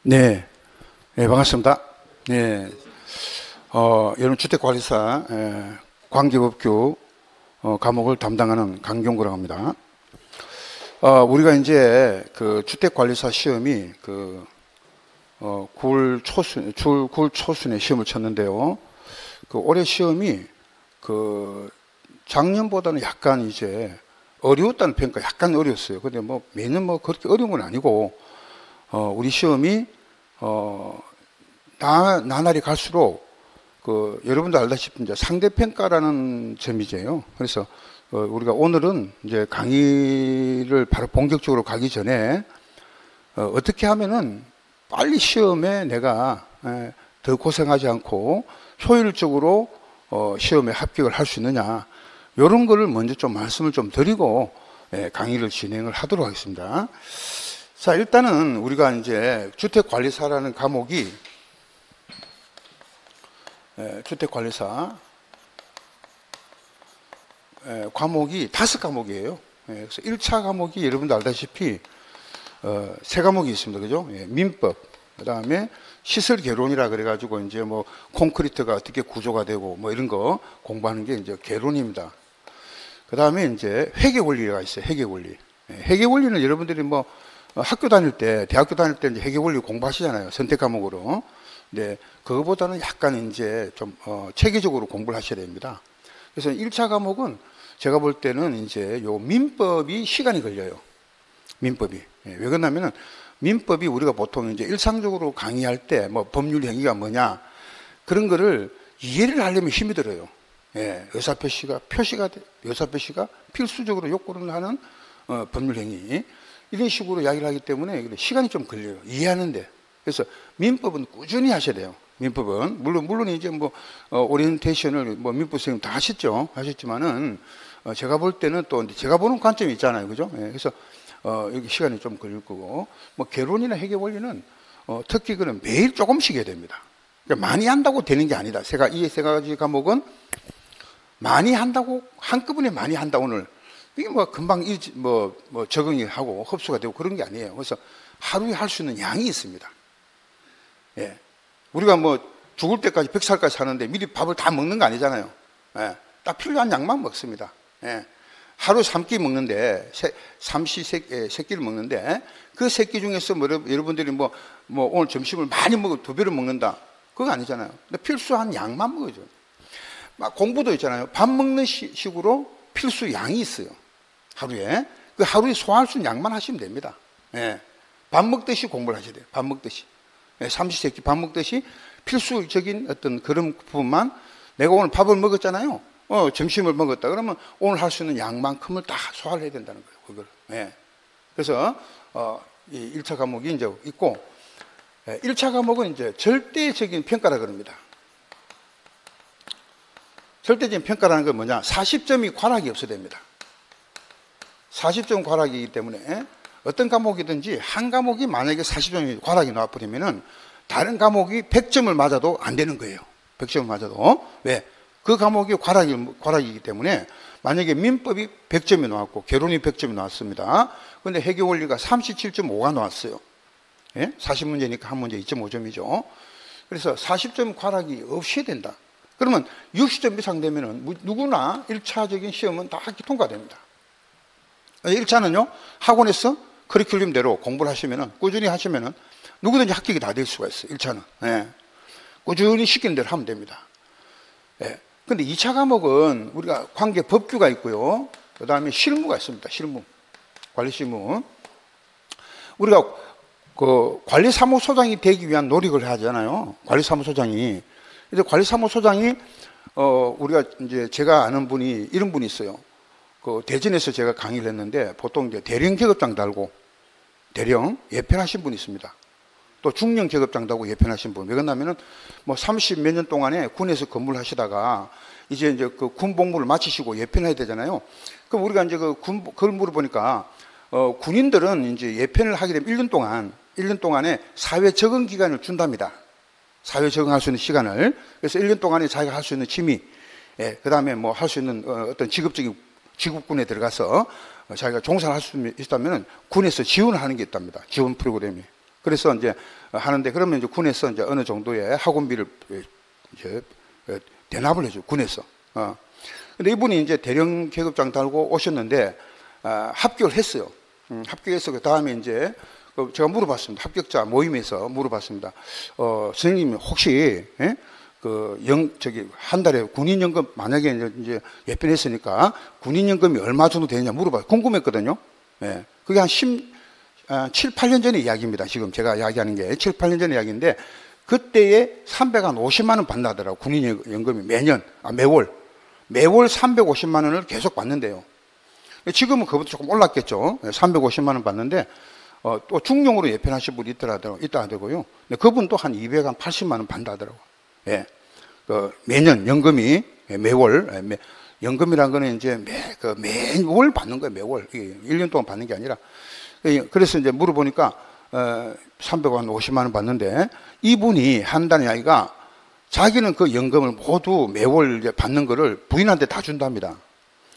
네, 네, 반갑습니다. 네, 여러분 주택관리사 관계법규 과목을 담당하는 강경구라고 합니다. 우리가 이제 그 주택관리사 시험이 9월 초순에 시험을 쳤는데요. 그 올해 시험이 작년보다는 약간 이제 어려웠다는 평가, 약간 어려웠어요. 근데 뭐 매년 뭐 그렇게 어려운 건 아니고, 우리 시험이 나날이 갈수록 여러분도 알다시피 이제 상대평가라는 점이죠. 그래서 우리가 오늘은 이제 강의를 바로 본격적으로 가기 전에 어떻게 하면은 빨리 시험에 내가 더 고생하지 않고 효율적으로 시험에 합격을 할 수 있느냐, 이런 거를 먼저 좀 말씀을 좀 드리고 강의를 진행을 하도록 하겠습니다. 자, 일단은 우리가 이제 주택관리사라는 과목이 주택관리사 과목이 5과목이에요. 그래서 1차 과목이 여러분도 알다시피 3과목이 있습니다. 그죠? 민법, 그 다음에 시설개론이라 그래가지고 이제 뭐 콘크리트가 어떻게 구조가 되고 뭐 이런 거 공부하는 게 이제 개론입니다. 그 다음에 이제 회계원리가 있어요. 회계원리. 회계원리는 여러분들이 뭐 학교 다닐 때, 대학교 다닐 때 이제 회계원리 공부하시잖아요. 선택 과목으로. 근데 그거보다는 약간 이제 좀 체계적으로 공부를 하셔야 됩니다. 그래서 1차 과목은 제가 볼 때는 이제 요 민법이 시간이 걸려요. 민법이. 왜 그러냐면은 민법이 우리가 보통 이제 일상적으로 강의할 때 뭐 법률 행위가 뭐냐, 그런 거를 이해를 하려면 힘이 들어요. 의사표시가 필수적으로 요구를 하는 법률 행위. 이런 식으로 이야기를 하기 때문에 시간이 좀 걸려요. 이해하는데. 그래서 민법은 꾸준히 하셔야 돼요. 민법은. 물론 이제 뭐, 오리엔테이션을 뭐 민법 선생님 다 하셨지만은, 제가 볼 때는 또 제가 보는 관점이 있잖아요. 그죠? 그래서, 여기 시간이 좀 걸릴 거고, 뭐, 개론이나 회계원리는, 특히 그는 매일 조금씩 해야 됩니다. 그러니까 많이 한다고 되는 게 아니다. 이 3가지 과목은 많이 한다고, 한꺼번에 많이 한다, 오늘. 이게 뭐 금방 적응이 하고 흡수가 되고 그런 게 아니에요. 그래서 하루에 할 수 있는 양이 있습니다. 우리가 뭐 죽을 때까지 100살까지 사는데 미리 밥을 다 먹는 거 아니잖아요. 딱 필요한 양만 먹습니다. 하루에 3끼 먹는데, 세끼를 먹는데, 그 3끼 중에서 뭐 여러분들이 뭐 오늘 점심을 많이 먹어 2배를 먹는다. 그거 아니잖아요. 근데 필수한 양만 먹어줘. 막 공부도 있잖아요. 밥 먹는 식으로 필수 양이 있어요. 하루에. 그 하루에 소화할 수 있는 양만 하시면 됩니다. 밥 먹듯이 공부를 하셔야 돼요. 밥 먹듯이. 삼시세끼 밥 먹듯이 필수적인 어떤 그런 부분만, 내가 오늘 밥을 먹었잖아요. 점심을 먹었다. 그러면 오늘 할 수 있는 양만큼을 다 소화를 해야 된다는 거예요. 그걸. 그래서, 이 1차 과목이 이제 있고, 1차 과목은 이제 절대적인 평가라 그럽니다. 절대적인 평가라는 건 뭐냐? 40점이 과락이 없어야 됩니다. 40점 과락이기 때문에 어떤 과목이든지 한 과목이 만약에 40점이 과락이 나와버리면은 다른 과목이 100점을 맞아도 안 되는 거예요. 100점을 맞아도. 왜? 그 과목이 과락이기 때문에 만약에 민법이 100점이 나왔고 개론이 100점이 나왔습니다. 근데 회계원리가 37.5가 나왔어요. 40문제니까 한 문제 2.5점이죠. 그래서 40점 과락이 없어야 된다. 그러면 60점 이상 되면은 누구나 1차적인 시험은 다 통과됩니다. 1차는요, 학원에서 커리큘럼대로 공부를 하시면은, 꾸준히 하시면은 누구든지 합격이 다 될 수가 있어요. 1차는. 꾸준히 시키는 대로 하면 됩니다. 근데 2차 과목은 우리가 관계 법규가 있고요. 그 다음에 실무가 있습니다. 실무. 관리실무. 우리가 관리사무소장이 되기 위한 노력을 하잖아요. 관리사무소장이. 그래서 관리사무소장이, 우리가 이제 제가 아는 분이, 이런 분이 있어요. 대전에서 제가 강의를 했는데, 보통 이제 대령 계급장 달고, 대령 예편하신 분이 있습니다. 또 중령 계급장 달고 예편하신 분. 왜 그러냐면은, 뭐 30 몇 년 동안에 군에서 근무를 하시다가, 이제 그 군 복무를 마치시고 예편해야 되잖아요. 그럼 우리가 이제 그걸 물어보니까, 군인들은 이제 예편을 하게 되면 1년 동안에 사회 적응 기간을 준답니다. 사회 적응할 수 있는 시간을. 그래서 1년 동안에 자기가 할 수 있는 취미, 그 다음에 뭐 할 수 있는 어떤 직업군에 들어가서 자기가 종사를 할 수 있다면 군에서 지원을 하는 게 있답니다. 지원 프로그램이. 그래서 이제 하는데, 그러면 이제 군에서 이제 어느 정도의 학원비를 이제 대납을 해줘, 군에서. 근데 이분이 이제 대령 계급장 달고 오셨는데, 합격을 했어요. 합격해서 그 다음에 이제 제가 물어봤습니다. 합격자 모임에서 물어봤습니다. 선생님 혹시 한 달에 군인연금, 만약에 이제 예편했으니까 군인연금이 얼마 정도 되느냐 물어봐요. 궁금했거든요. 예. 그게 한 7, 8년 전의 이야기입니다. 지금 제가 이야기하는 게 7, 8년 전의 이야기인데, 그때에 350만 원 받는다더라고. 군인연금이 매월 350만 원을 계속 받는데요. 지금은 그것도 조금 올랐겠죠. 350만 원 받는데, 또 중용으로 예편하신 분이 있다 하더라고요. 그분도 한 280만 원 받는다더라고요. 예. 매년 연금이 매월, 연금이란 거는 이제 매월 받는 거예요. 매월. 1년 동안 받는 게 아니라. 그래서 이제 물어보니까 350만 원 받는데, 이분이 한다는 이야기가 자기는 그 연금을 모두 매월 이제 받는 거를 부인한테 다 준답니다.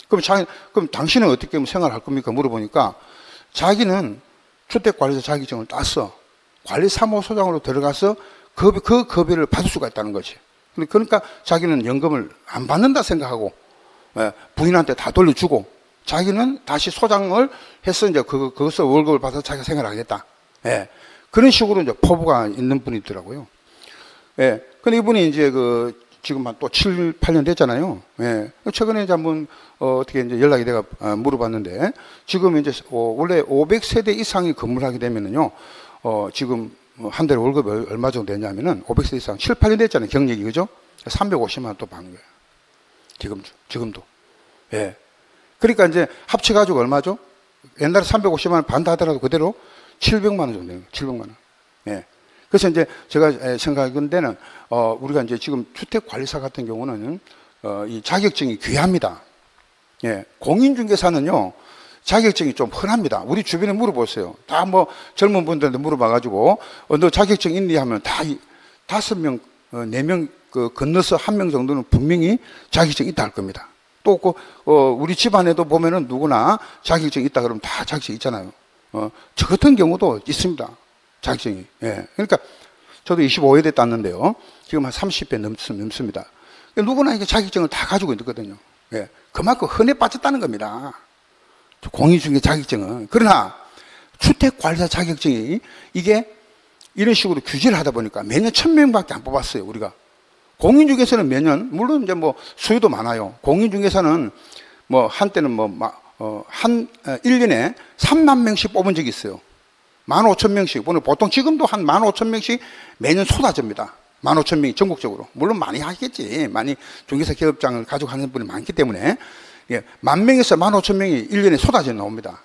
그럼 당신은 어떻게 생활할 겁니까? 물어보니까 자기는 주택관리사 자격증을 땄어. 관리사무소장으로 들어가서 그 급여를 받을 수가 있다는 거지. 그러니까 자기는 연금을 안 받는다 생각하고 부인한테 다 돌려주고, 자기는 다시 소장을 해서 이제 그것을 월급을 받아서 자기가 생활하겠다. 예. 그런 식으로 이제 포부가 있는 분이 있더라고요. 예. 근데 이분이 이제 지금 한 또 7, 8년 됐잖아요. 예. 최근에 이제 한번 어떻게 이제 연락이 내가 물어봤는데, 지금 이제 원래 500세대 이상이 근무를 하게 되면은요, 지금 한 달에 월급이 얼마 정도 되냐면은 500세대 이상 7, 8년 됐잖아요. 경력이, 그죠? 350만 원 또 받는 거예요. 지금도. 예. 그러니까 이제 합쳐가지고 얼마죠? 옛날에 350만 원 반다 하더라도 그대로 700만 원 정도 돼요. 700만 원. 예. 그래서 이제 제가 생각하는 데는, 우리가 이제 지금 주택관리사 같은 경우는, 이 자격증이 귀합니다. 예. 공인중개사는요, 자격증이 좀 흔합니다. 우리 주변에 물어보세요. 다 젊은 분들한테 물어봐가지고, 너 자격증 있니? 하면 다 5명, 4명 건너서 1명 정도는 분명히 자격증 있다 할 겁니다. 또 우리 집안에도 보면은 누구나 자격증 있다 그러면 다 자격증 있잖아요. 저 같은 경우도 있습니다. 자격증이. 예. 그러니까 저도 25회 땄는데요. 지금 한 30회 넘습니다. 누구나 이게 자격증을 다 가지고 있거든요. 예. 그만큼 흔해 빠졌다는 겁니다. 공인중개 자격증은. 그러나 주택관리사 자격증이 이게 이런 식으로 규제를 하다 보니까 매년 1000명밖에 안 뽑았어요, 우리가. 공인중개사는 매년, 물론 이제 수요도 많아요. 공인중개사는 한때는 1년에 3만 명씩 뽑은 적이 있어요. 15,000명씩. 보통 지금도 한 15,000명씩 매년 쏟아집니다. 15,000명이 전국적으로. 물론 많이 하겠지. 많이 중개사 기업장을 가지고 하는 분이 많기 때문에. 예, 10,000명에서 15,000명이 1년에 쏟아져 나옵니다.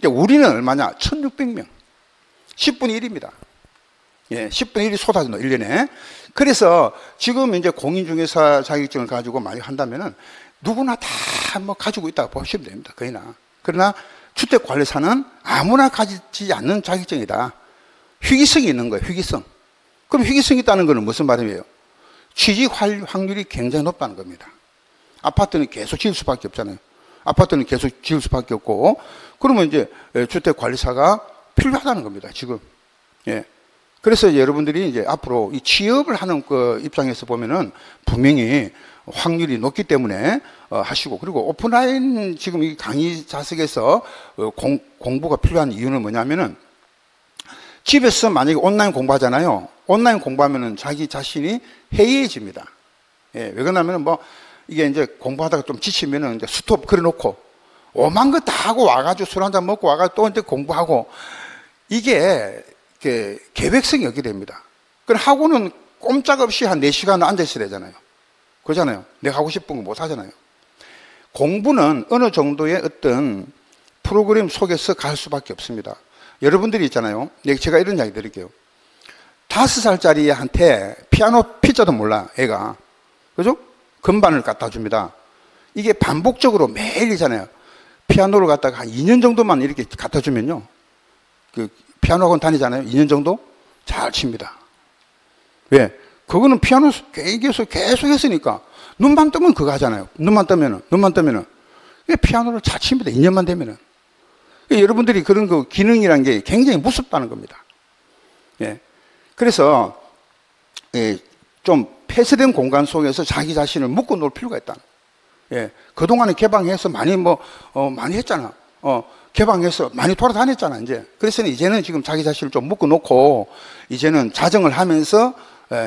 우리는 얼마냐? 1,600명. 10분의 1입니다. 예, 10분의 1이 쏟아져 나와, 1년에. 그래서 지금 이제 공인중개사 자격증을 가지고 많이 한다면은 누구나 다 가지고 있다고 보시면 됩니다. 거의나. 그러나 주택관리사는 아무나 가지지 않는 자격증이다. 희귀성이 있는 거예요. 희귀성. 그럼 희귀성이 있다는 것은 무슨 말이에요? 취직 확률이 굉장히 높다는 겁니다. 아파트는 계속 지을 수밖에 없잖아요. 아파트는 계속 지을 수밖에 없고, 그러면 이제 주택관리사가 필요하다는 겁니다. 지금. 예. 그래서 여러분들이 이제 앞으로 이 취업을 하는 그 입장에서 보면은 분명히 확률이 높기 때문에 하시고, 그리고 오프라인 지금 이 강의 좌석에서 공부가 필요한 이유는 뭐냐면은, 집에서 만약에 온라인 공부하잖아요. 온라인 공부하면은 자기 자신이 해이해집니다. 예, 왜 그러냐면은 이게 이제 공부하다가 좀 지치면은 이제 스톱 걸어놓고 오만 거 다 하고 와가지고 술 한잔 먹고 와가지고 또 이제 공부하고, 이게 계획성이 없게 됩니다. 그럼 하고는 꼼짝없이 한 4시간 앉아 있어야 되잖아요. 그렇잖아요. 내가 하고 싶은 거 못 하잖아요. 공부는 어느 정도의 어떤 프로그램 속에서 갈 수밖에 없습니다. 여러분들이 있잖아요. 제가 이런 이야기 드릴게요. 5살짜리 한테 피아노 피자도 몰라, 애가. 그죠? 건반을 갖다 줍니다. 이게 반복적으로 매일이잖아요. 피아노를 갖다가 한 2년 정도만 이렇게 갖다 주면요, 피아노 학원 다니잖아요. 2년 정도 잘 칩니다. 왜? 그거는 피아노 계속 했으니까 눈만 뜨면 그거 하잖아요. 눈만 뜨면은 피아노를 잘 칩니다. 2년만 되면은. 여러분들이 그런 그 기능이라는 게 굉장히 무섭다는 겁니다. 예. 그래서 좀 폐쇄된 공간 속에서 자기 자신을 묶어 놓을 필요가 있다. 예. 그동안에 개방해서 많이 많이 했잖아. 개방해서 많이 돌아다녔잖아, 이제. 그래서 이제는 지금 자기 자신을 좀 묶어 놓고, 이제는 자정을 하면서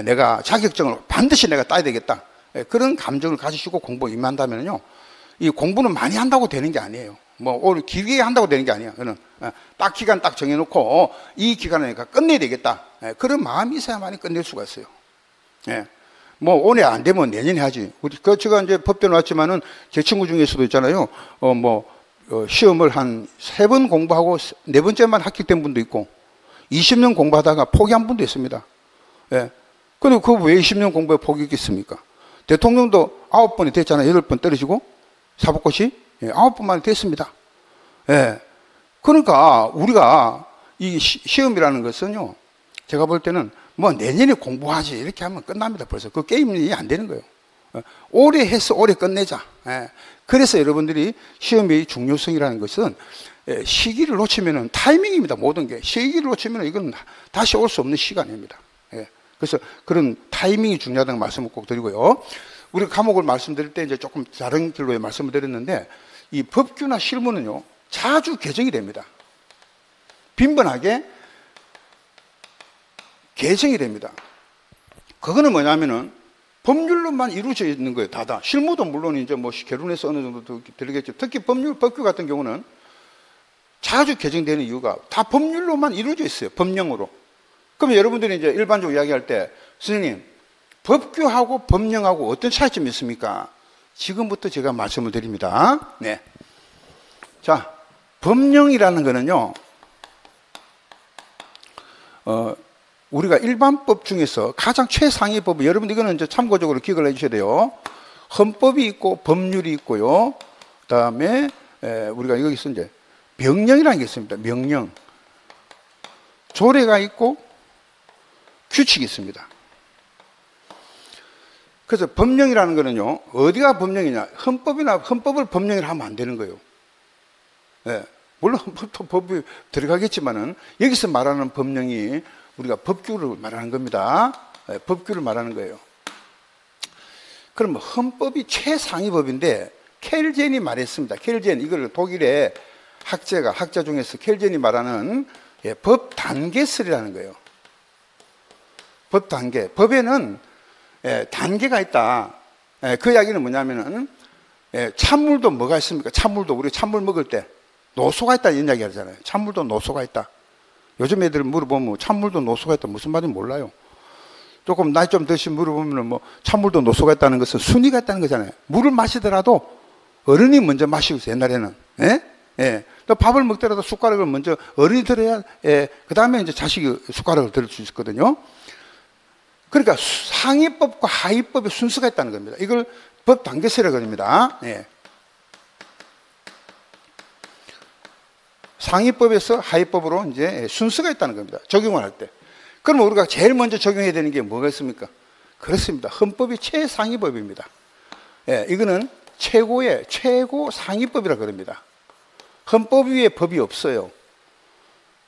내가 자격증을 반드시 내가 따야 되겠다. 그런 감정을 가지시고 공부에 임한다면요, 이 공부는 많이 한다고 되는 게 아니에요. 오늘 길게 한다고 되는 게 아니야. 그는 딱 기간 딱 정해놓고, 이 기간에 내가 끝내야 되겠다. 그런 마음이 있어야만이 끝낼 수가 있어요. 예. 올해 안 되면 내년에 하지. 제가 이제 법대 나왔지만은 제 친구 중에서도 있잖아요. 시험을 한 3번 공부하고 4번째만 합격된 분도 있고, 20년 공부하다가 포기한 분도 있습니다. 예. 근데 그거 왜 20년 공부에 포기했겠습니까? 대통령도 9번이 됐잖아요. 8번 떨어지고, 사법고시 9번만에 됐습니다. 예. 그러니까 우리가 이 시험이라는 것은요, 제가 볼 때는 내년에 공부하지 이렇게 하면 끝납니다. 벌써 그 게임이 안 되는 거예요. 오래 해서 오래 끝내자. 예. 그래서 여러분들이 시험의 중요성이라는 것은 시기를 놓치면은 타이밍입니다. 모든 게 시기를 놓치면은 이건 다시 올 수 없는 시간입니다. 예. 그래서 그런 타이밍이 중요하다는 말씀을 꼭 드리고요. 우리 과목을 말씀드릴 때 이제 조금 다른 길로 말씀을 드렸는데, 이 법규나 실무는요 자주 개정이 됩니다. 빈번하게 개정이 됩니다. 그거는 뭐냐면은 법률로만 이루어져 있는 거예요. 다다. 실무도 물론 이제 개론에서 어느 정도 들리겠죠. 특히 법규 같은 경우는 자주 개정되는 이유가 다 법률로만 이루어져 있어요. 법령으로. 그럼 여러분들이 이제 일반적으로 이야기할 때, 선생님, 법규하고 법령하고 어떤 차이점이 있습니까? 지금부터 제가 말씀을 드립니다. 네. 자, 법령이라는 거는요, 우리가 일반법 중에서 가장 최상위 법, 여러분 이거는 이제 참고적으로 기억을 해주셔야 돼요. 헌법이 있고 법률이 있고요. 그 다음에 우리가 여기서 이제 명령이라는 게 있습니다. 명령. 조례가 있고 규칙이 있습니다. 그래서 법령이라는 거는요, 어디가 법령이냐? 헌법을 법령이라 하면 안 되는 거예요. 예. 물론 헌법도 법이 들어가겠지만은 여기서 말하는 법령이 우리가 법규를 말하는 겁니다. 예, 법규를 말하는 거예요. 그럼 헌법이 최상위 법인데, 켈젠이 말했습니다. 켈젠, 이걸 독일의 학자 중에서 켈젠이 말하는 법 단계설이라는 거예요. 법 단계. 법에는 단계가 있다. 그 이야기는 뭐냐면은, 찬물도 뭐가 있습니까? 찬물도, 우리 찬물 먹을 때 노소가 있다 이런 이야기 하잖아요. 찬물도 노소가 있다. 요즘 애들 물어보면 찬물도 노소가 있다 무슨 말인지 몰라요. 조금 나이 좀 드신 물어보면 찬물도 노소가 있다는 것은 순위가 있다는 거잖아요. 물을 마시더라도 어른이 먼저 마시고 있어요, 옛날에는. 예. 또 밥을 먹더라도 숟가락을 먼저 어른이 들어야, 그 다음에 이제 자식이 숟가락을 들을 수 있거든요. 그러니까 상위법과 하위법의 순서가 있다는 겁니다. 이걸 법 단계설이라고 합니다. 예. 상위법에서 하위법으로 이제 순서가 있다는 겁니다. 적용을 할 때. 그러면 우리가 제일 먼저 적용해야 되는 게 뭐가 있습니까? 그렇습니다. 헌법이 최상위법입니다. 예, 이거는 최고 상위법이라고 그럽니다. 헌법 위에 법이 없어요.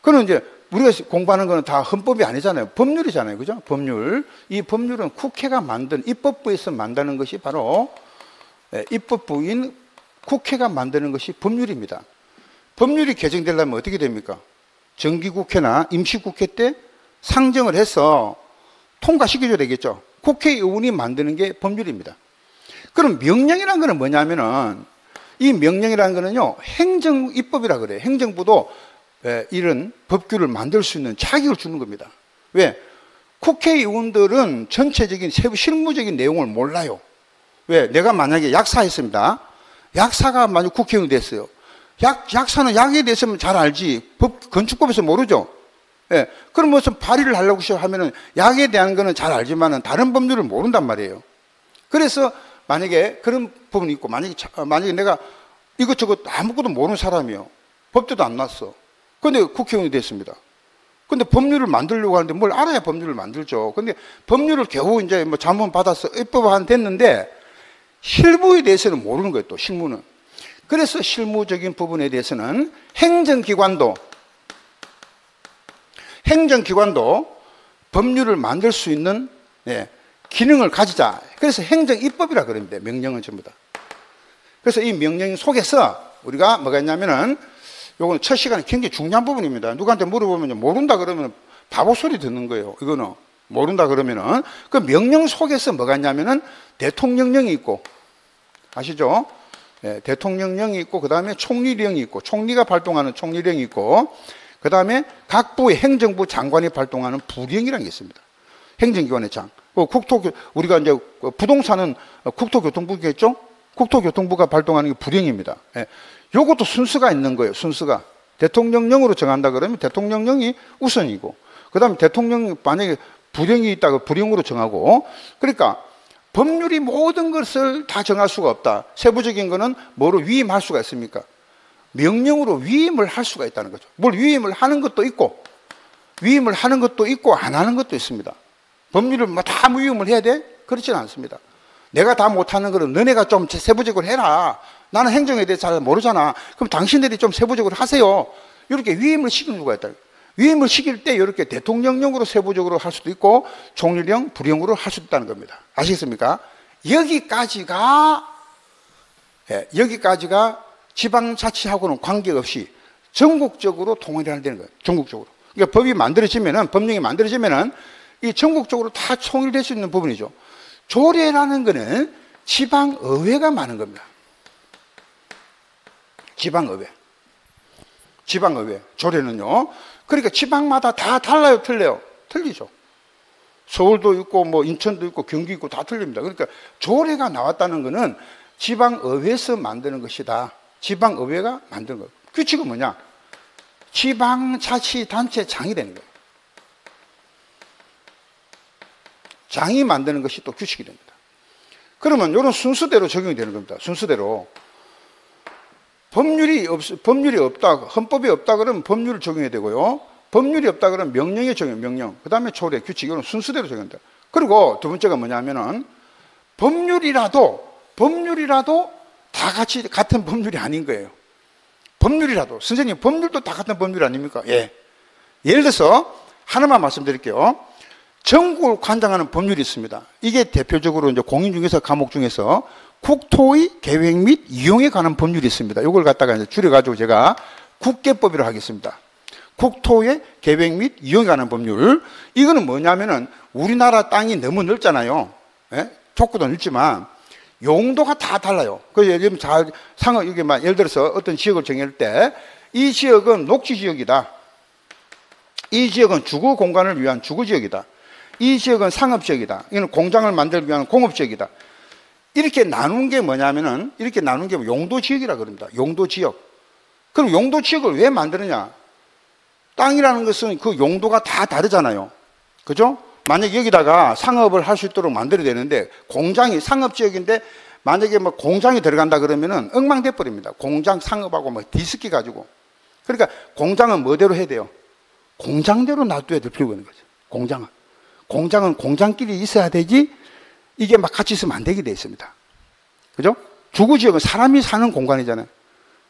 그럼 이제 우리가 공부하는 거는 다 헌법이 아니잖아요. 법률이잖아요. 그죠? 법률. 이 법률은 국회가 만든, 입법부에서 만드는 것이 바로, 입법부인 국회가 만드는 것이 법률입니다. 법률이 개정되려면 어떻게 됩니까? 정기국회나 임시국회 때 상정을 해서 통과시켜줘야 되겠죠. 국회의원이 만드는 게 법률입니다. 그럼 명령이라는 거는 뭐냐면은, 이 명령이라는 거는요, 행정입법이라 그래요. 행정부도 이런 법규를 만들 수 있는 자격을 주는 겁니다. 왜? 국회의원들은 전체적인 실무적인 내용을 몰라요. 왜? 내가 만약에 약사했습니다. 약사가 만약 국회의원이 됐어요. 약사는 약에 대해서는 잘 알지. 건축법에서 모르죠. 예. 그럼 무슨 발의를 하려고 하면은 약에 대한 거는 잘 알지만은 다른 법률을 모른단 말이에요. 그래서 만약에 그런 부분이 있고, 만약에 내가 이것저것 아무것도 모르는 사람이요. 법대도 안 났어. 근데 국회의원이 됐습니다. 근데 법률을 만들려고 하는데 뭘 알아야 법률을 만들죠. 근데 법률을 겨우 이제 자문 받아서 입법안 됐는데 실무에 대해서는 모르는 거예요, 또 실무는. 그래서 실무적인 부분에 대해서는 행정기관도 법률을 만들 수 있는 기능을 가지자. 그래서 행정입법이라 그럽니다. 명령은 전부 다. 그래서 이 명령 속에서 우리가 뭐가 있냐면은, 요거는 첫 시간에 굉장히 중요한 부분입니다. 누구한테 물어보면 모른다 그러면 바보 소리 듣는 거예요. 이거는 모른다 그러면은, 그 명령 속에서 뭐가 있냐면은 대통령령이 있고, 아시죠? 대통령령이 있고, 그 다음에 총리령이 있고, 총리가 발동하는 총리령이 있고, 그 다음에 각 부의 행정부 장관이 발동하는 부령이라는 게 있습니다. 행정기관의 장. 우리가 이제 부동산은 국토교통부겠죠? 국토교통부가 발동하는 게 부령입니다. 요것도 순서가 있는 거예요. 순서가. 대통령령으로 정한다 그러면 대통령령이 우선이고, 그 다음에 대통령 만약에 부령이 있다고 부령으로 정하고, 그러니까 법률이 모든 것을 다 정할 수가 없다. 세부적인 거는 뭐로 위임할 수가 있습니까? 명령으로 위임을 할 수가 있다는 거죠. 뭘 위임을 하는 것도 있고, 위임을 하는 것도 있고, 안 하는 것도 있습니다. 법률을 다 위임을 해야 돼? 그렇지는 않습니다. 내가 다 못하는 거는 너네가 좀 세부적으로 해라. 나는 행정에 대해서 잘 모르잖아. 그럼 당신들이 좀 세부적으로 하세요. 이렇게 위임을 시키는 수가 있다. 위임을 시킬 때 이렇게 대통령령으로 세부적으로 할 수도 있고, 총리령, 부령으로 할 수도 있다는 겁니다. 아시겠습니까? 여기까지가 지방자치하고는 관계없이 전국적으로 통일이 되는 거예요. 전국적으로. 그러니까 법이 만들어지면은, 법령이 만들어지면은 이 전국적으로 다 통일될 수 있는 부분이죠. 조례라는 거는 지방의회가 많은 겁니다. 지방의회. 조례는요. 그러니까 지방마다 다 달라요, 틀려요? 틀리죠. 서울도 있고, 뭐 인천도 있고, 경기 있고 다 틀립니다. 그러니까 조례가 나왔다는 거는 지방의회에서 만드는 것이다. 지방의회가 만드는 거예요. 규칙은 뭐냐? 지방자치단체장이 되는 거예요. 장이 만드는 것이 또 규칙이 됩니다. 그러면 이런 순서대로 적용이 되는 겁니다. 순서대로. 법률이 없다, 헌법이 없다 그러면 법률을 적용해야 되고요. 법률이 없다 그러면 명령에 적용, 명령. 그 다음에 조례, 규칙, 이런 순서대로 적용된다. 그리고 두 번째가 뭐냐면은, 법률이라도 다 같이 같은 법률이 아닌 거예요. 법률이라도. 선생님, 법률도 다 같은 법률 아닙니까? 예. 예를 들어서 하나만 말씀드릴게요. 전국을 관장하는 법률이 있습니다. 이게 대표적으로 이제 공인중개사 과목 중에서 국토의 계획 및 이용에 관한 법률이 있습니다. 이걸 갖다가 이제 줄여가지고 제가 국계법이라고 하겠습니다. 국토의 계획 및 이용에 관한 법률. 이거는 뭐냐면은 우리나라 땅이 너무 넓잖아요. 예? 족구도 넓지만 용도가 다 달라요. 그래서 예를 들면 예를 들어서 어떤 지역을 정할 때 이 지역은 녹지 지역이다. 이 지역은 주거 공간을 위한 주거 지역이다. 이 지역은 상업지역이다. 이건 공장을 만들기 위한 공업지역이다. 이렇게 나눈 게 뭐냐면은, 이렇게 나눈 게 용도지역이라 그럽니다. 용도지역. 그럼 용도지역을 왜 만드느냐? 땅이라는 것은 그 용도가 다 다르잖아요. 그죠? 만약 여기다가 상업을 할 수 있도록 만들어야 되는데, 공장이 상업지역인데, 만약에 뭐 공장이 들어간다 그러면은 엉망돼 버립니다. 공장 상업하고 뭐 뒤섞여 가지고. 그러니까 공장은 뭐대로 해야 돼요? 공장대로 놔둬야 될 필요가 있는 거죠. 공장은 공장끼리 있어야 되지, 이게 막 같이 있으면 안 되게 돼 있습니다. 그죠? 주거지역은 사람이 사는 공간이잖아요.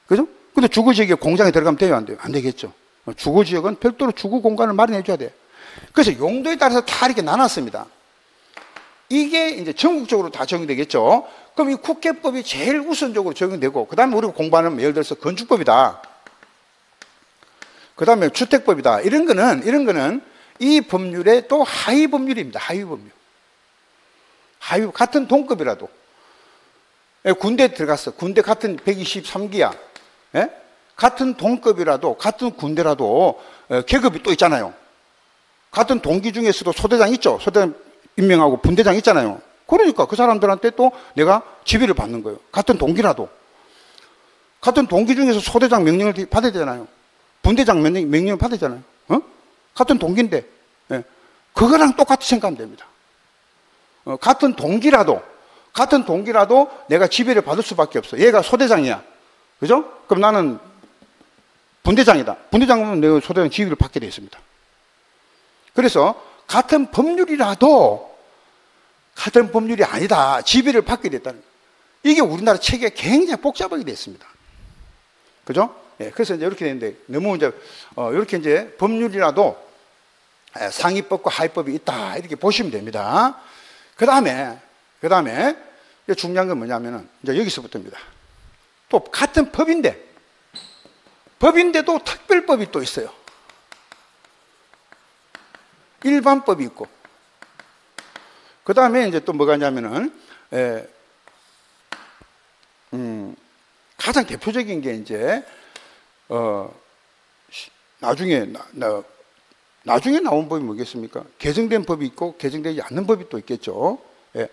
그죠? 근데 주거지역에 공장에 들어가면 돼요, 안 돼요? 안 되겠죠. 주거지역은 별도로 주거 공간을 마련해 줘야 돼요. 그래서 용도에 따라서 다 이렇게 나눴습니다. 이게 이제 전국적으로 다 적용되겠죠. 그럼 이 국회법이 제일 우선적으로 적용되고, 그 다음에 우리가 공부하는 예를 들어서 건축법이다. 그 다음에 주택법이다. 이런 거는 이 법률의 또 하위 법률입니다. 하위 법률. 같은 동급이라도. 군대 들어갔어. 군대 같은 123기야. 예? 같은 동급이라도, 같은 군대라도 계급이 또 있잖아요. 같은 동기 중에서도 소대장 있죠. 소대장 임명하고 분대장 있잖아요. 그러니까 그 사람들한테 또 내가 지휘를 받는 거예요. 같은 동기라도. 같은 동기 중에서 소대장 명령을 받아야 되잖아요. 분대장 명령을 받아야 되잖아요. 같은 동기인데, 예. 그거랑 똑같이 생각하면 됩니다. 같은 동기라도 내가 지휘를 받을 수밖에 없어. 얘가 소대장이야. 그죠? 그럼 나는 분대장이다. 분대장이면 내가 소대장 지휘를 받게 되어 있습니다. 그래서 같은 법률이라도 같은 법률이 아니다. 지휘를 받게 됐다는 거예요. 이게 우리나라 체계가 굉장히 복잡하게 되어 있습니다. 그죠? 예, 그래서 이제 이렇게 되는데, 너무 이제, 이렇게 이제 법률이라도 상위법과 하위법이 있다 이렇게 보시면 됩니다. 그 다음에 중요한 건 뭐냐면은 이제 여기서부터입니다. 또 같은 법인데도 특별법이 또 있어요. 일반법이 있고, 그 다음에 이제 또 뭐가 있냐면은 가장 대표적인 게 이제 나중에 나온 법이 뭐겠습니까? 개정된 법이 있고 개정되지 않는 법이 또 있겠죠. 예.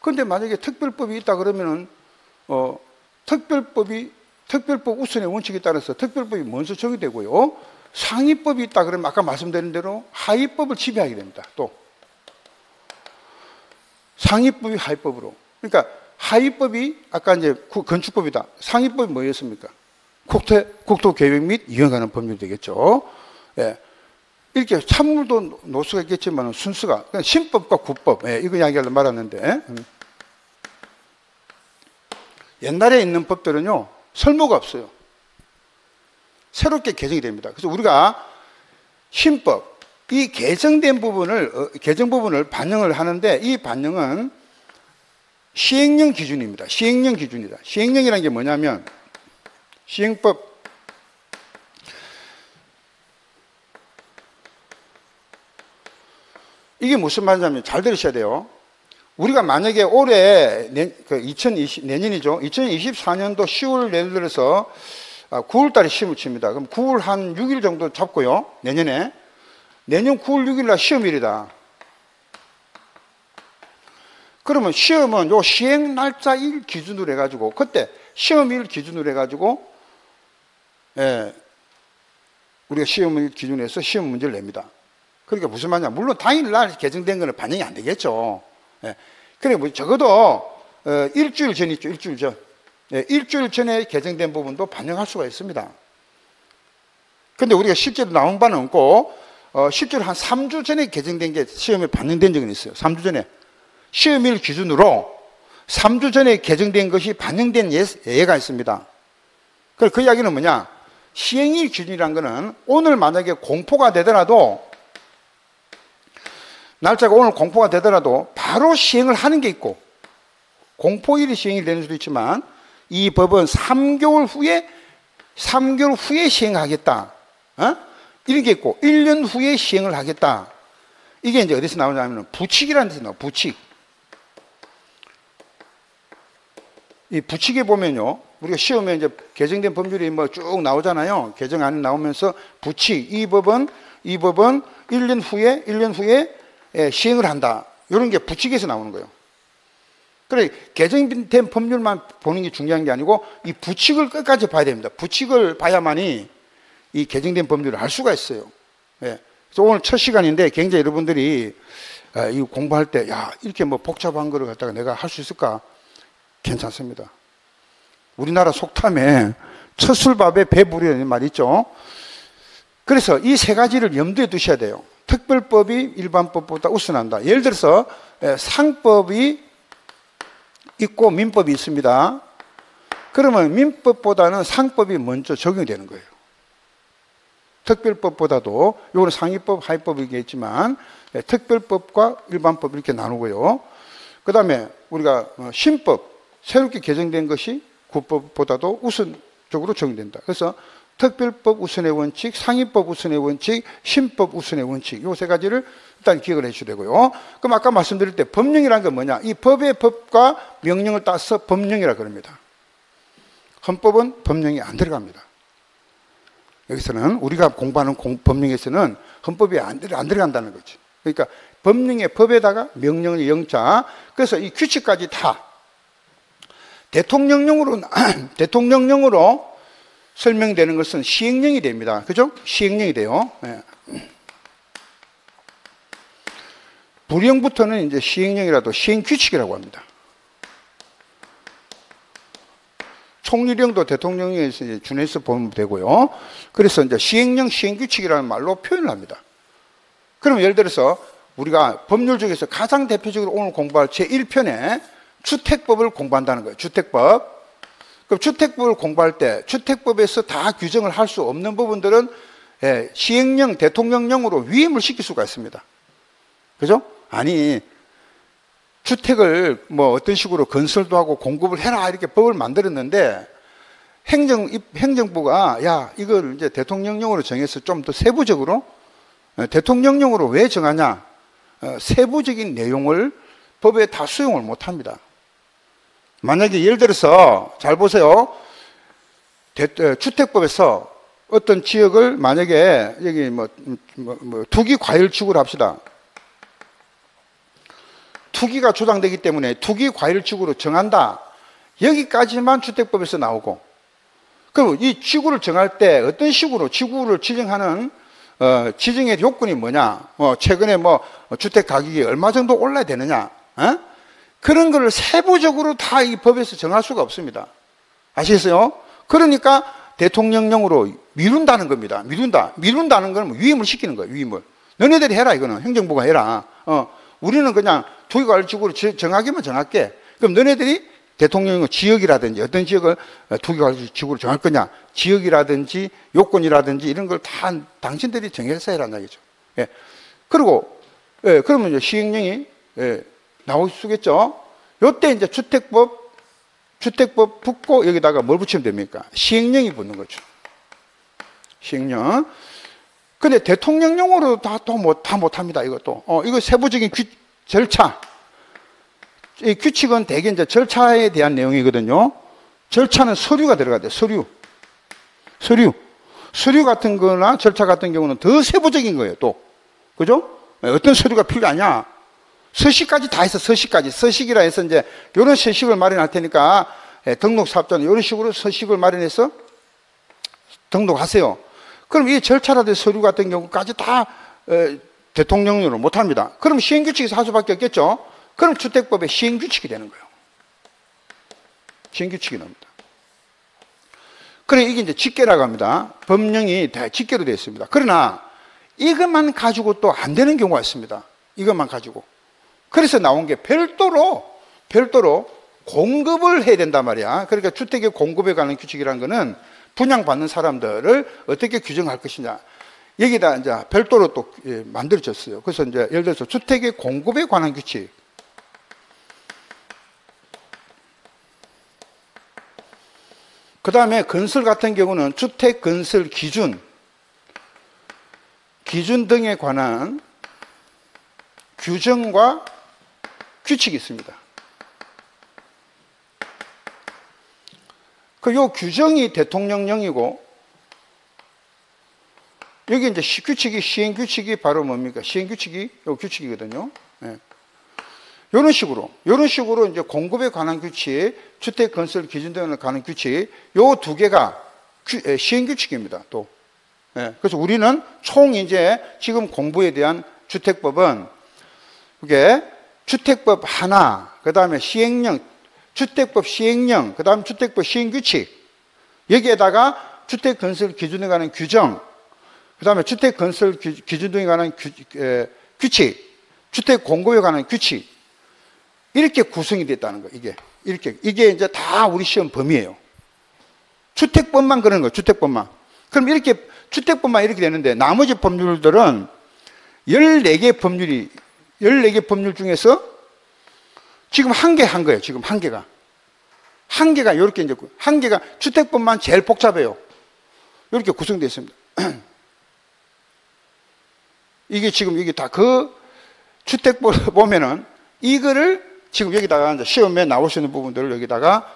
그런데 만약에 특별법이 있다 그러면은 특별법 우선의 원칙에 따라서 특별법이 먼저 정의되고요. 상위법이 있다 그러면 아까 말씀드린 대로 하위법을 지배하게 됩니다. 또 상위법이 하위법으로. 그러니까 하위법이 아까 이제 건축법이다. 상위법이 뭐였습니까? 국토계획 및 이용하는 법률이 되겠죠. 예. 이렇게 찬물도 놓을 수가 있겠지만 순서가 그냥 신법과 국법, 예, 이거 이야기하려고 말았는데 옛날에 있는 법들은요 설모가 없어요. 새롭게 개정이 됩니다. 그래서 우리가 신법, 이 개정된 부분을 개정 부분을 반영을 하는데 이 반영은 시행령 기준입니다. 시행령 기준이다. 시행령이라는 게 뭐냐면 시행법 이게 무슨 말이냐면 잘 들으셔야 돼요. 우리가 만약에 올해 내년이죠. 2024년도 10월 예를 들어서 9월 달에 시험을 칩니다. 그럼 9월 한 6일 정도 잡고요. 내년 9월 6일 날 시험일이다. 그러면 시험은 요 시행 날짜일 기준으로 해가지고 그때 시험일 기준으로 해가지고 우리가 시험일 기준으로 해서 시험 문제를 냅니다. 그러니까 무슨 말이냐. 물론 당일날 개정된 거는 반영이 안 되겠죠. 예. 그래, 뭐 적어도 일주일 전 있죠. 일주일 전. 예, 일주일 전에 개정된 부분도 반영할 수가 있습니다. 근데 우리가 실제로 나온 바는 없고 실제로 한 3주 전에 개정된 게 시험에 반영된 적은 있어요. 3주 전에. 시험일 기준으로 3주 전에 개정된 것이 반영된 예가 있습니다. 그래서 그 이야기는 뭐냐. 시행일 기준이란 거는 오늘 만약에 공포가 되더라도 날짜가 오늘 공포가 되더라도 바로 시행을 하는 게 있고 공포일이 시행이 되는 수도 있지만 이 법은 3개월 후에 시행하겠다. 이런 게 있고 1년 후에 시행을 하겠다. 이게 이제 어디서 나오냐면 부칙이라는 데서 나와요. 부칙. 이 부칙에 보면요. 우리가 시험에 이제 개정된 법률이 뭐 쭉 나오잖아요. 개정안이 나오면서 부칙. 이 법은 1년 후에 시행을 한다. 이런 게 부칙에서 나오는 거예요. 그래, 개정된 법률만 보는 게 중요한 게 아니고 이 부칙을 끝까지 봐야 됩니다. 부칙을 봐야만이 이 개정된 법률을 알 수가 있어요. 예. 그래서 오늘 첫 시간인데 굉장히 여러분들이 이 공부할 때 야, 이렇게 뭐 복잡한 거를 갖다가 내가 할 수 있을까? 괜찮습니다. 우리나라 속담에 첫 술밥에 배부르는 말 있죠. 그래서 이 세 가지를 염두에 두셔야 돼요. 특별법이 일반법보다 우선한다. 예를 들어서 상법이 있고 민법이 있습니다. 그러면 민법보다는 상법이 먼저 적용이 되는 거예요. 특별법보다도 이거는 상위법, 하위법이겠지만 특별법과 일반법 이렇게 나누고요. 그 다음에 우리가 신법, 새롭게 개정된 것이 국법보다도 우선적으로 적용된다. 그래서 특별법 우선의 원칙, 상위법 우선의 원칙, 신법 우선의 원칙 이 세 가지를 일단 기억을 해주셔야 되고요. 그럼 아까 말씀드릴 때 법령이라는 건 뭐냐? 이 법의 법과 명령을 따서 법령이라 그럽니다. 헌법은 법령이 안 들어갑니다. 여기서는 우리가 공부하는 법령에서는 헌법이 안 들어간다는 거죠. 그러니까 법령의 법에다가 명령의 영자. 그래서 이 규칙까지 다 대통령령으로 설명되는 것은 시행령이 됩니다. 그죠? 시행령이 돼요. 네. 불령부터는 이제 시행령이라도 시행규칙이라고 합니다. 총리령도 대통령령에서 이제 준해서 보면 되고요. 그래서 이제 시행령, 시행규칙이라는 말로 표현을 합니다. 그럼 예를 들어서 우리가 법률 중에서 가장 대표적으로 오늘 공부할 제1편에 주택법을 공부한다는 거예요. 주택법. 그럼 주택법을 공부할 때 주택법에서 다 규정을 할 수 없는 부분들은 예, 시행령, 대통령령으로 위임을 시킬 수가 있습니다. 그죠? 아니, 주택을 뭐 어떤 식으로 건설도 하고 공급을 해라 이렇게 법을 만들었는데 행정부가 야, 이걸 이제 대통령령으로 정해서 좀 더 세부적으로 대통령령으로 왜 정하냐? 세부적인 내용을 법에 다 수용을 못 합니다. 만약에 예를 들어서 잘 보세요. 주택법에서 어떤 지역을 만약에 여기 투기 과일지구를 합시다. 투기가 조장되기 때문에 투기 과일지구로 정한다. 여기까지만 주택법에서 나오고, 그럼 이 지구를 정할 때 어떤 식으로 지구를 지정하는 지정의 요건이 뭐냐? 최근에 주택 가격이 얼마 정도 올라야 되느냐? 그런 거를 세부적으로 다 이 법에서 정할 수가 없습니다. 아시겠어요? 그러니까 대통령령으로 미룬다는 겁니다. 미룬다는 건 위임을 시키는 거예요. 위임을. 너네들이 해라 이거는. 행정부가 해라. 우리는 그냥 투기과일지구로 정하기만 정할게. 그럼 너네들이 대통령의 지역이라든지 어떤 지역을 투기과일지구로 정할 거냐. 지역이라든지 요건이라든지 이런 걸 다 당신들이 정해서 해라는 얘기죠. 예. 그리고 그러면 이제 시행령이 나올 수겠죠. 요때 이제 주택법 붙고 여기다가 뭘 붙이면 됩니까? 시행령이 붙는 거죠. 시행령. 근데 대통령령으로 다 못합니다. 이것도. 이거 세부적인 절차. 이 규칙은 대개 이제 절차에 대한 내용이거든요. 절차는 서류가 들어가야 돼요. 서류 같은 거나 절차 같은 경우는 더 세부적인 거예요, 또. 그죠? 어떤 서류가 필요하냐? 서식까지 다 해서 서식이라 해서 이제 이런 서식을 마련할 테니까 등록사업자는 이런 식으로 서식을 마련해서 등록하세요. 그럼 이 절차라든지 서류 같은 경우까지 다 대통령령으로 못합니다. 그럼 시행규칙에서 할 수밖에 없겠죠. 그럼 주택법에 시행규칙이 되는 거예요. 시행규칙이 나옵니다. 그래 이게 이제 직계라고 합니다. 법령이 다 직계로 되어 있습니다. 그러나 이것만 가지고 또 안 되는 경우가 있습니다. 이것만 가지고. 그래서 나온 게 별도로 공급을 해야 된단 말이야. 그러니까 주택의 공급에 관한 규칙이라는 거는 분양받는 사람들을 어떻게 규정할 것이냐. 여기다 이제 별도로 또 만들어졌어요. 그래서 이제 예를 들어서 주택의 공급에 관한 규칙. 그 다음에 건설 같은 경우는 주택 건설 기준 등에 관한 규정과 규칙이 있습니다. 요 규정이 대통령령이고, 여기 이제 시행규칙이 바로 뭡니까? 시행규칙이 요 규칙이거든요. 예. 요런 식으로 이제 공급에 관한 규칙, 주택 건설 기준 등에 관한 규칙, 요 두 개가 시행규칙입니다, 또. 예. 그래서 우리는 총 이제 지금 공부에 대한 주택법은 이게 주택법 하나, 그 다음에 시행령, 주택법 시행령, 그 다음 주택법 시행규칙, 여기에다가 주택 건설 기준에 관한 규정, 그 다음에 주택 건설 기준 등에 관한 규칙, 주택 공급에 관한 규칙, 이렇게 구성이 됐다는 거. 이게 이제 다 우리 시험 범위예요. 주택법만 그런 거예요. 주택법만. 그럼 이렇게 주택법만 이렇게 되는데 나머지 법률들은 14개 법률 중에서 지금 한 개 한 거예요. 지금 한 개가 이렇게 이제 한 개가 주택법만 제일 복잡해요. 이렇게 구성되어 있습니다. 이게 지금 이게 다 그 주택법 보면은 이거를 지금 여기다가 이제 시험에 나올 수 있는 부분들을 여기다가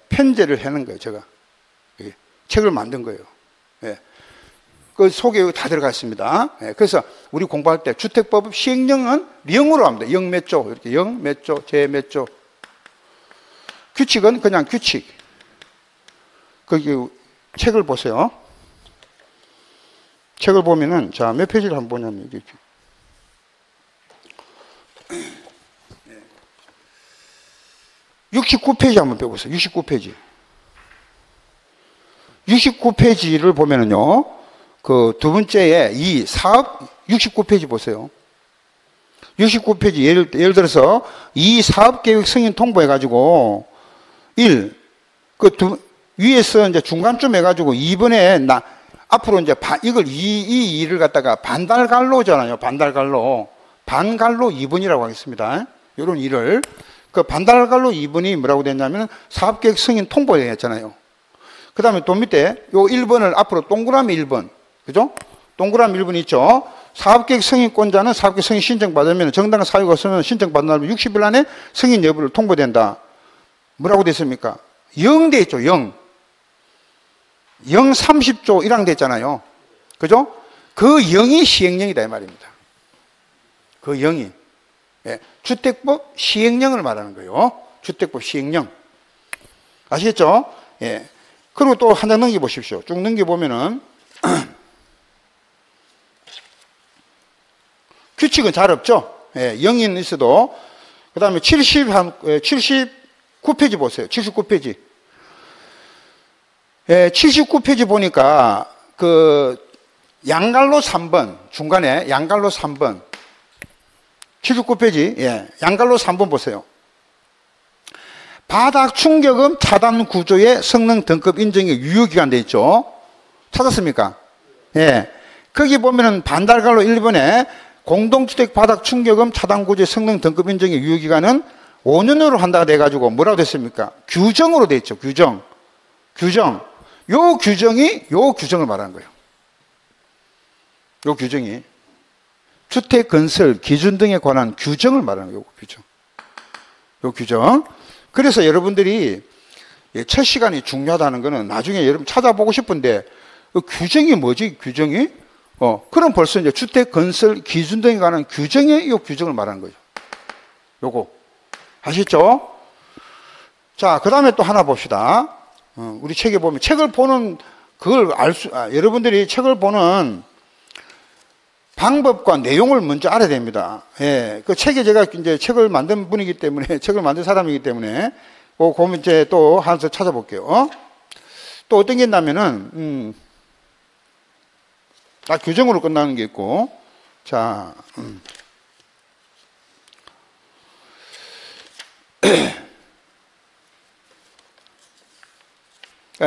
편제를 하는 거예요. 제가 책을 만든 거예요. 그 속에 다 들어가 있습니다. 그래서 우리 공부할 때 주택법 시행령은 영으로 합니다. 영 몇 조, 이렇게 영 몇 조, 제 몇 조. 규칙은 그냥 규칙. 거기 책을 보세요. 책을 보면은, 자, 몇 페이지를 한번 보냐면, 이게. 69페이지 한번 빼보세요. 69페이지. 69페이지를 보면은요, 그 두 번째에 이 사업 69페이지 보세요. 69페이지 예를 들어서 이 사업계획 승인 통보해가지고 1, 위에서 이제 중간쯤 해가지고 2번에 앞으로 이제 이걸 이 일을 갖다가 반달갈로잖아요. 반달갈로. 반갈로 2번이라고 하겠습니다. 이런 일을. 그 반달갈로 2번이 뭐라고 됐냐면 사업계획 승인 통보에 했잖아요. 그 다음에 또 밑에 요 1번을 앞으로 동그라미 1번. 그죠? 동그라미 1번 있죠? 사업계획 승인권자는 사업계획 승인 신청받으면 정당한 사유가 없으면 신청받은 날 60일 안에 승인 여부를 통보된다. 뭐라고 됐습니까? 0 돼 있죠, 0. 0 30조 1항 됐잖아요. 그죠? 그 0이 시행령이다, 이 말입니다. 그 0이. 예, 주택법 시행령을 말하는 거예요. 주택법 시행령. 아시겠죠? 예. 그리고 또 한 장 넘겨보십시오. 쭉 넘겨보면은, 규칙은 잘 없죠? 예, 0인 있어도. 그 다음에 79페이지 보세요. 79페이지. 예, 79페이지 보니까, 양갈로 3번, 중간에 양갈로 3번. 79페이지, 예, 양갈로 3번 보세요. 바닥 충격음 차단 구조의 성능 등급 인정의 유효기간 돼 있죠. 찾았습니까? 예. 거기 보면은 반달갈로 1번에 공동주택 바닥 충격음 차단 구조의 성능 등급 인정의 유효기간은 5년으로 한다가 돼가지고 뭐라고 됐습니까? 규정으로 돼 있죠. 규정. 요 규정을 말하는 거예요. 요 규정이. 주택 건설 기준 등에 관한 규정을 말하는 거예요. 요 규정. 그래서 여러분들이 첫 시간이 중요하다는 거는 나중에 여러분 찾아보고 싶은데 그 규정이 뭐지? 규정이? 그럼 벌써 이제 주택 건설 기준 등에 관한 규정의 요 규정을 말하는 거죠. 요거. 아시죠? 자, 그 다음에 또 하나 봅시다. 우리 책에 보면 책을 보는 그걸 여러분들이 책을 보는 방법과 내용을 먼저 알아야 됩니다. 예. 그 책에 제가 이제 책을 만든 분이기 때문에, 책을 만든 사람이기 때문에, 그 이제 또 하나 찾아볼게요. 또 어떤 게 있냐면은, 규정으로 끝나는 게 있고, 자,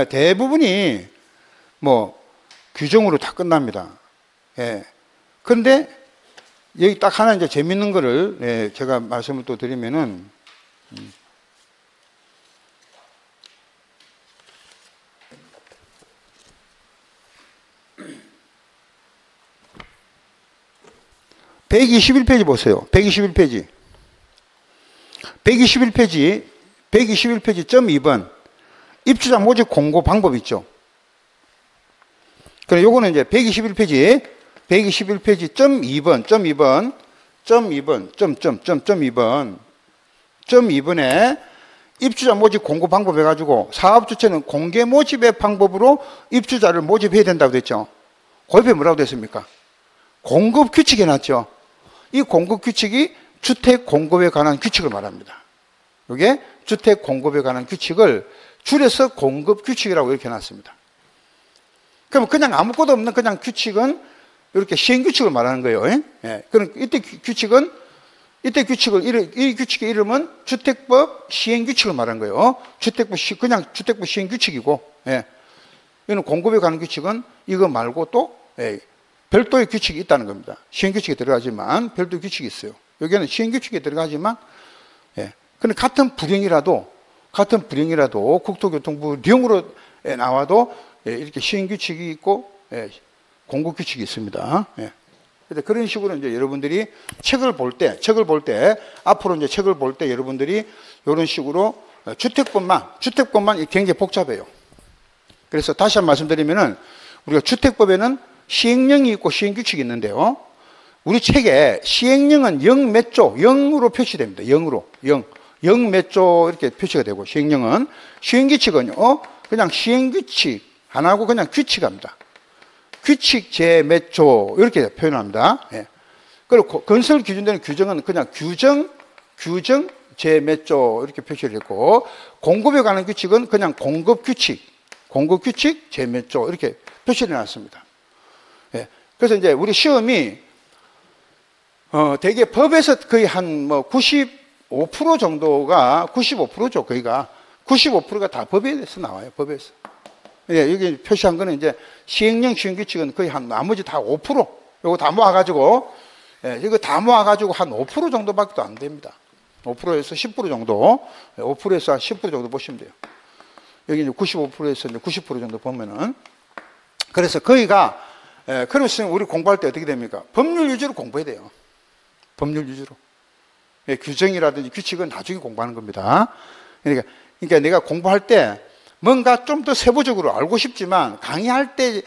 대부분이 뭐, 규정으로 다 끝납니다. 예. 그런데 여기 딱 하나 이제 재밌는 거를 제가 말씀을 또 드리면은 (121페이지) 보세요. 121페이지. 121페이지 점 2번 입주자 모집 공고 방법 있죠. 그래 요거는 이제 121페이지 점 2번, 점 2번에 입주자 모집 공고 방법 해가지고 사업 주체는 공개 모집의 방법으로 입주자를 모집해야 된다고 됐죠. 그 옆에 뭐라고 됐습니까? 공급 규칙 해놨죠. 이 공급 규칙이 주택 공급에 관한 규칙을 말합니다. 이게 주택 공급에 관한 규칙을 줄여서 공급 규칙이라고 이렇게 해놨습니다. 그럼 그냥 아무것도 없는 그냥 규칙은 이렇게 시행규칙을 말하는 거예요. 예. 그럼 이 규칙의 이름은 주택법 시행규칙을 말하는 거예요. 그냥 주택법 시행규칙이고, 예. 이는 공급에 관한 규칙은 이거 말고 또, 별도의 규칙이 있다는 겁니다. 시행규칙에 들어가지만 별도의 규칙이 있어요. 여기는 시행규칙에 들어가지만, 예. 근데 같은 불령이라도 국토교통부령으로 나와도 이렇게 시행규칙이 있고, 공급규칙이 있습니다. 예. 그런 식으로 이제 여러분들이 책을 볼 때, 앞으로 이제 책을 볼 때 여러분들이 이런 식으로 주택법만 굉장히 복잡해요. 그래서 다시 한번 말씀드리면은 우리가 주택법에는 시행령이 있고 시행규칙이 있는데요. 우리 책에 시행령은 0 몇 조, 0으로 표시됩니다. 0 몇 조 이렇게 표시가 되고 시행령은 시행규칙은요, 그냥 시행규칙 안 하고 그냥 규칙합니다. 규칙 제 몇 조 이렇게 표현합니다. 예. 그리고 건설 기준되는 규정은 그냥 규정 제 몇 조 이렇게 표시를 했고 공급에 관한 규칙은 그냥 공급 규칙 제 몇 조 이렇게 표시를 해놨습니다. 예. 그래서 이제 우리 시험이 대개 법에서 거의 한 뭐 95% 정도가 95%죠. 거의가 95%가 다 법에서 나와요. 법에서. 예, 여기 표시한 거는 이제 시행령 시행규칙은 거의 한 나머지 다 5%. 요거 다 모아가지고, 예, 이거 다 모아가지고 한 5% 정도밖에 안 됩니다. 5%에서 10% 정도, 5%에서 한 10% 정도 보시면 돼요. 여기 이제 95%에서 이제 90% 정도 보면은. 그래서 거기가, 예, 그러면 우리 공부할 때 어떻게 됩니까? 법률 위주로 공부해야 돼요. 법률 위주로. 예, 규정이라든지 규칙은 나중에 공부하는 겁니다. 그러니까 내가 공부할 때 뭔가 좀 더 세부적으로 알고 싶지만 강의할 때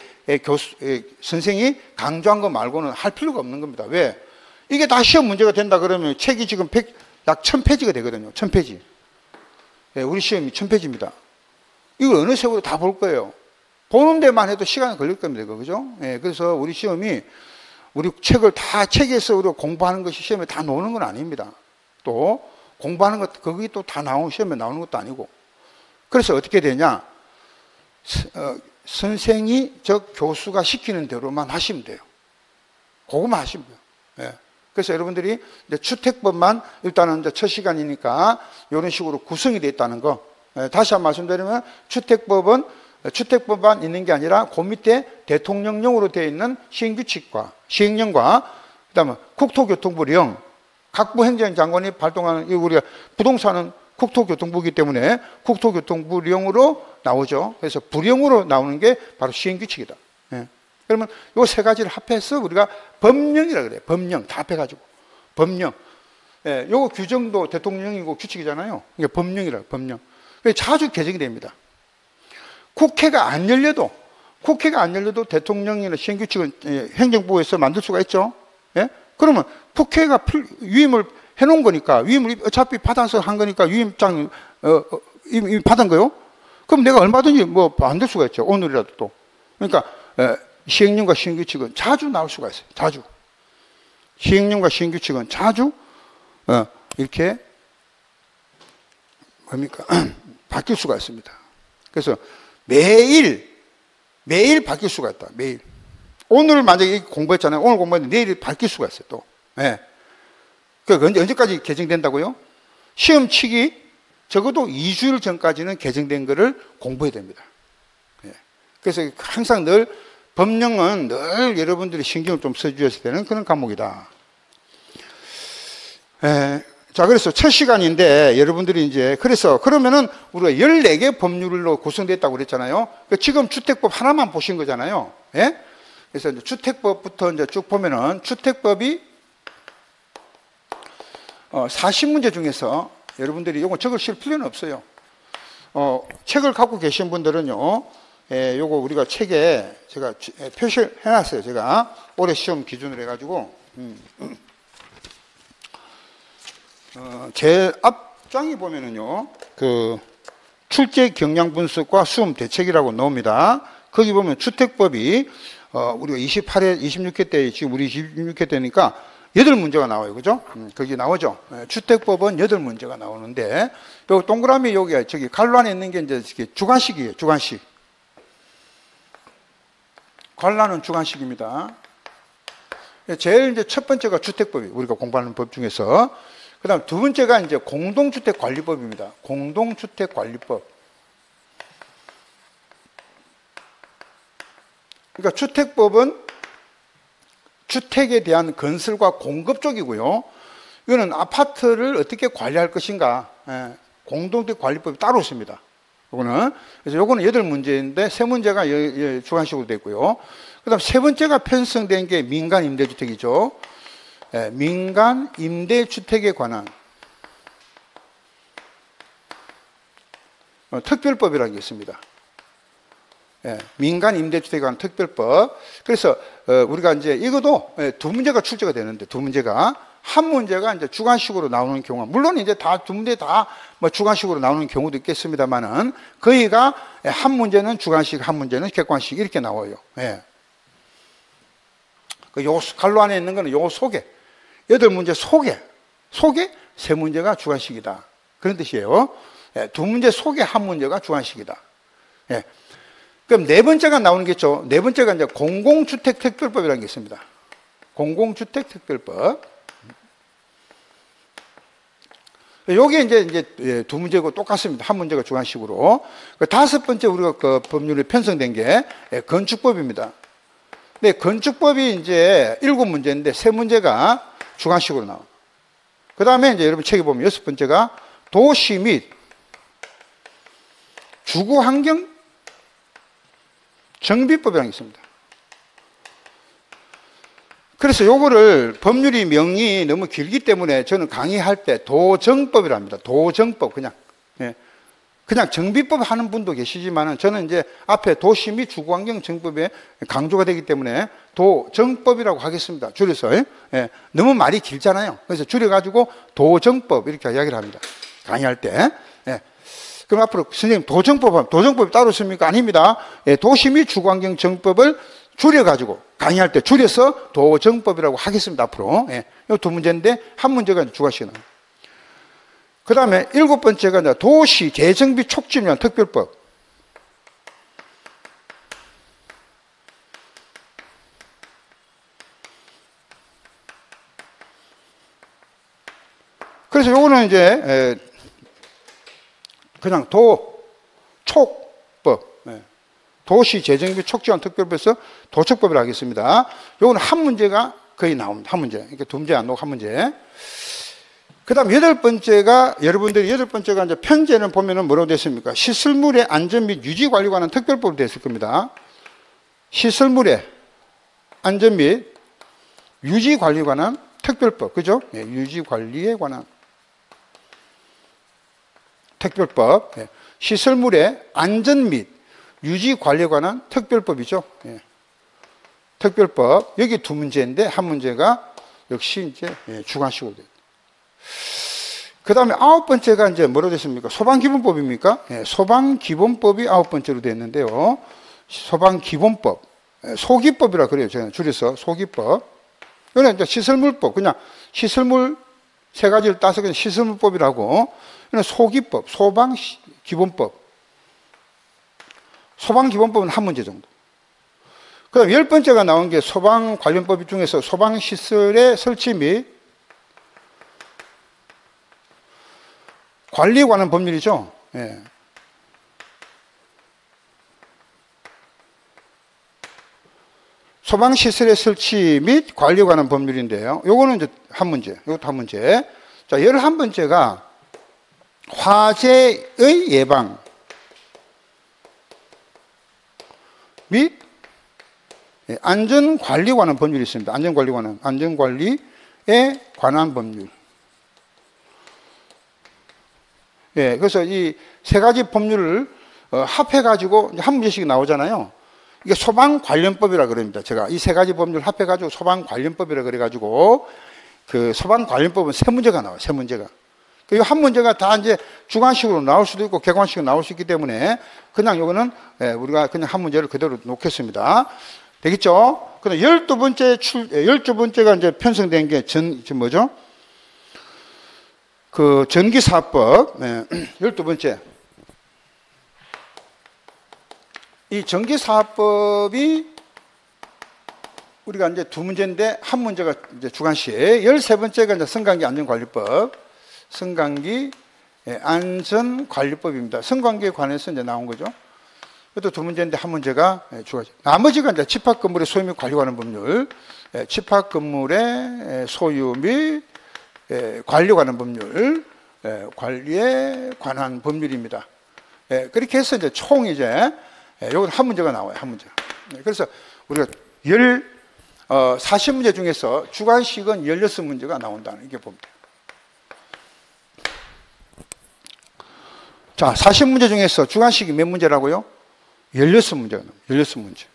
선생이 강조한 거 말고는 할 필요가 없는 겁니다. 왜? 이게 다 시험 문제가 된다 그러면 책이 지금 약 1000페이지가 되거든요. 1000페이지. 예, 우리 시험이 1000페이지입니다. 이걸 어느 세월에 다 볼 거예요. 보는 데만 해도 시간이 걸릴 겁니다. 그죠? 예, 그래서 우리 시험이 우리 책을 다 책에서 우리가 공부하는 것이 시험에 다 나오는 건 아닙니다. 또 공부하는 것, 거기 또 다 시험에 나오는 것도 아니고. 그래서 어떻게 되냐? 선생이 교수가 시키는 대로만 하시면 돼요. 그것만 하시면 돼요. 예. 그래서 여러분들이 이제 주택법만 일단은 이제 첫 시간이니까 이런 식으로 구성이 되어 있다는 거. 예. 다시 한번 말씀드리면 주택법만 있는 게 아니라 그 밑에 대통령령으로 되어 있는 시행규칙과 시행령과 그다음에 국토교통부령, 각부 행정장관이 발동하는, 우리가 부동산은 국토교통부이기 때문에 국토교통부령으로 나오죠. 그래서 부령으로 나오는 게 바로 시행규칙이다. 예. 그러면 이 세 가지를 합해서 우리가 법령이라 그래요. 법령 다 합해가지고 법령. 예, 요거 규정도 대통령이고 규칙이잖아요. 이게 법령이라 법령. 자주 개정이 됩니다. 국회가 안 열려도 대통령이나 시행규칙은 행정부에서 만들 수가 있죠. 예? 그러면 국회가 위임을 해놓은 거니까, 위임을 어차피 받아서 한 거니까 위임장 이미 받은 거요. 그럼 내가 얼마든지 뭐 만들 수가 있죠. 오늘이라도 또. 그러니까 시행령과 시행규칙은 자주 나올 수가 있어요. 자주. 시행령과 시행규칙은 자주 이렇게 뭡니까? 바뀔 수가 있습니다. 그래서 매일 바뀔 수가 있다. 매일. 오늘 만약에 공부했잖아요. 오늘 공부했는데 내일 바뀔 수가 있어요. 또. 예. 그러니까 언제까지 개정된다고요? 시험 치기 적어도 2주일 전까지는 개정된 거를 공부해야 됩니다. 예. 그래서 항상 늘 법령은 늘 여러분들이 신경을 좀 써주셔야 되는 그런 과목이다. 예. 자, 그래서 첫 시간인데 여러분들이 이제 그러면은 우리가 14개 법률로 구성됐다고 그랬잖아요. 지금 주택법 하나만 보신 거잖아요. 예? 그래서 이제 주택법부터 이제 쭉 보면은 주택법이 40문제 중에서 여러분들이 이거 적으실 필요는 없어요. 책을 갖고 계신 분들은요, 요거 우리가 책에 제가 표시를 해놨어요. 제가 올해 시험 기준으로 해가지고, 제 앞장에 보면은요, 그 출제 경향 분석과 수험 대책이라고 나옵니다. 거기 보면 주택법이 우리가 26회 때 지금 우리 26회 때니까 8문제가 나와요. 그죠? 거기 나오죠. 주택법은 8문제가 나오는데, 요 동그라미 여기, 갈로 안에 있는 게 이제 주관식이에요. 주관식. 관란은 주관식입니다. 제일 이제 첫 번째가 주택법이에요. 우리가 공부하는 법 중에서. 그 다음 두 번째가 이제 공동주택관리법입니다. 공동주택관리법. 그러니까 주택법은 주택에 대한 건설과 공급 쪽이고요. 이거는 아파트를 어떻게 관리할 것인가. 공동주택관리법이 따로 있습니다. 요거는. 그래서 요거는 8문제인데 3문제가 주관식으로 됐고요. 그 다음 세 번째가 편성된 게 민간임대주택이죠. 민간임대주택에 관한 특별법이라는 게 있습니다. 민간임대주택에 관한 특별법. 그래서 우리가 이제 이것도 2문제가 출제가 되는데 2문제가 한 문제가 이제 주관식으로 나오는 경우, 물론 이제 다 2문제 다 뭐 주관식으로 나오는 경우도 있겠습니다만은 거의가 한 문제는 주관식, 한 문제는 객관식 이렇게 나와요. 요 갈로 안에 있는 거는 요 속에 8문제 속에 3문제가 주관식이다. 그런 뜻이에요. 2문제 속에 한 문제가 주관식이다. 그럼 4번째가 나오는 게 있죠. 4번째가 이제 공공주택특별법이라는 게 있습니다. 공공주택특별법. 요게 이제 두 문제고 똑같습니다. 한 문제가 주관식으로. 다섯 번째 우리가 그 법률에 편성된 게 건축법입니다. 네, 건축법이 이제 7문제인데 3문제가 주관식으로 나와. 그 다음에 이제 여러분 책에 보면 6번째가 도시 및 주거환경 정비법이라는 게 있습니다. 그래서 요거를 법률이 명이 너무 길기 때문에 저는 강의할 때 도정법이라 합니다. 도정법 그냥. 예. 그냥 정비법 하는 분도 계시지만은 저는 이제 앞에 도시 및 주거환경 정법에 강조가 되기 때문에 도정법이라고 하겠습니다. 줄여서. 예. 너무 말이 길잖아요. 그래서 줄여가지고 도정법 이렇게 이야기를 합니다. 강의할 때. 예. 그럼 앞으로 선생님 도정법이 따로 있습니까? 아닙니다. 예. 도시 및 주거환경 정법을 줄여가지고 강의할 때 줄여서 도정법이라고 하겠습니다. 앞으로. 예. 이 두 문제인데 한 문제가 주관식이 나옵니다. 그 다음에 7번째가 도시 재정비 촉진을 위한 특별법. 그래서 요거는 이제 그냥 도촉법. 도시 재정비 촉진한 특별법에서 도촉법이라고 하겠습니다. 요거는 한 문제가 거의 나옵니다. 한 문제. 이렇게 두 문제 안 나오고 한 문제. 그 다음 8번째가, 여러분들이 8번째가 이제 편제는 보면은 뭐라고 됐습니까? 시설물의 안전 및 유지 관리에 관한 특별법으로 됐을 겁니다. 시설물의 안전 및 유지 관리에 관한 특별법. 그죠? 예, 유지 관리에 관한 특별법. 예, 시설물의 안전 및 유지 관리에 관한 특별법이죠. 예. 특별법. 여기 두 문제인데 한 문제가 역시 이제 주관식으로 돼요. 그 다음에 9번째가 이제 뭐로 됐습니까? 소방기본법입니까? 예, 소방기본법이 9번째로 됐는데요. 소방기본법. 소기법이라 그래요. 저는 줄여서 소기법. 이거는 이제 시설물법. 그냥 시설물 세 가지를 따서 그냥 시설물법이라고. 이거는 소기법, 소방기본법. 소방기본법은 한 문제 정도. 그 다음 10번째가 나온 게 소방 관련법 중에서 소방시설의 설치 및 관리에 관한 법률이죠. 예. 소방시설의 설치 및 관리에 관한 법률인데요. 요거는 이제 한 문제. 요것도 한 문제. 자, 11번째가 화재의 예방 및 안전관리에 관한 법률이 있습니다. 안전관리에 관한 법률. 예, 그래서 이 세 가지 법률을 합해가지고 한 문제씩 나오잖아요. 이게 소방관련법이라 그럽니다. 제가 이 세 가지 법률 합해가지고 소방관련법이라 그래가지고 그 소방관련법은 세 문제가 나와요. 세 문제가. 이 한 문제가 다 이제 주관식으로 나올 수도 있고 객관식으로 나올 수 있기 때문에 그냥 요거는 우리가 그냥 한 문제를 그대로 놓겠습니다. 되겠죠? 그다음 12번째가 이제 편성된 게 지금 뭐죠? 그 전기사업법. 12번째. 이 전기사업법이 우리가 이제 두 문제인데 한 문제가 이제 주관식. 13번째가 이제 승강기 안전관리법. 승강기 안전관리법입니다. 승강기에 관해서 이제 나온 거죠. 이것도 두 문제인데 한 문제가 주관식. 나머지가 이제 집합건물의 소유 및 관리에 관한 법률. 집합건물의 소유 및 관리에 관한 법률. 관리에 관한 법률입니다. 그렇게 해서 이제 총 이제 요건 한 문제가 나와요. 한 문제. 그래서 우리가 40문제 중에서 주관식은 16문제가 나온다는 이게 봅니다. 자, 40문제 중에서 주관식이 몇 문제라고요? 16문제가 나옵니다. 16문제.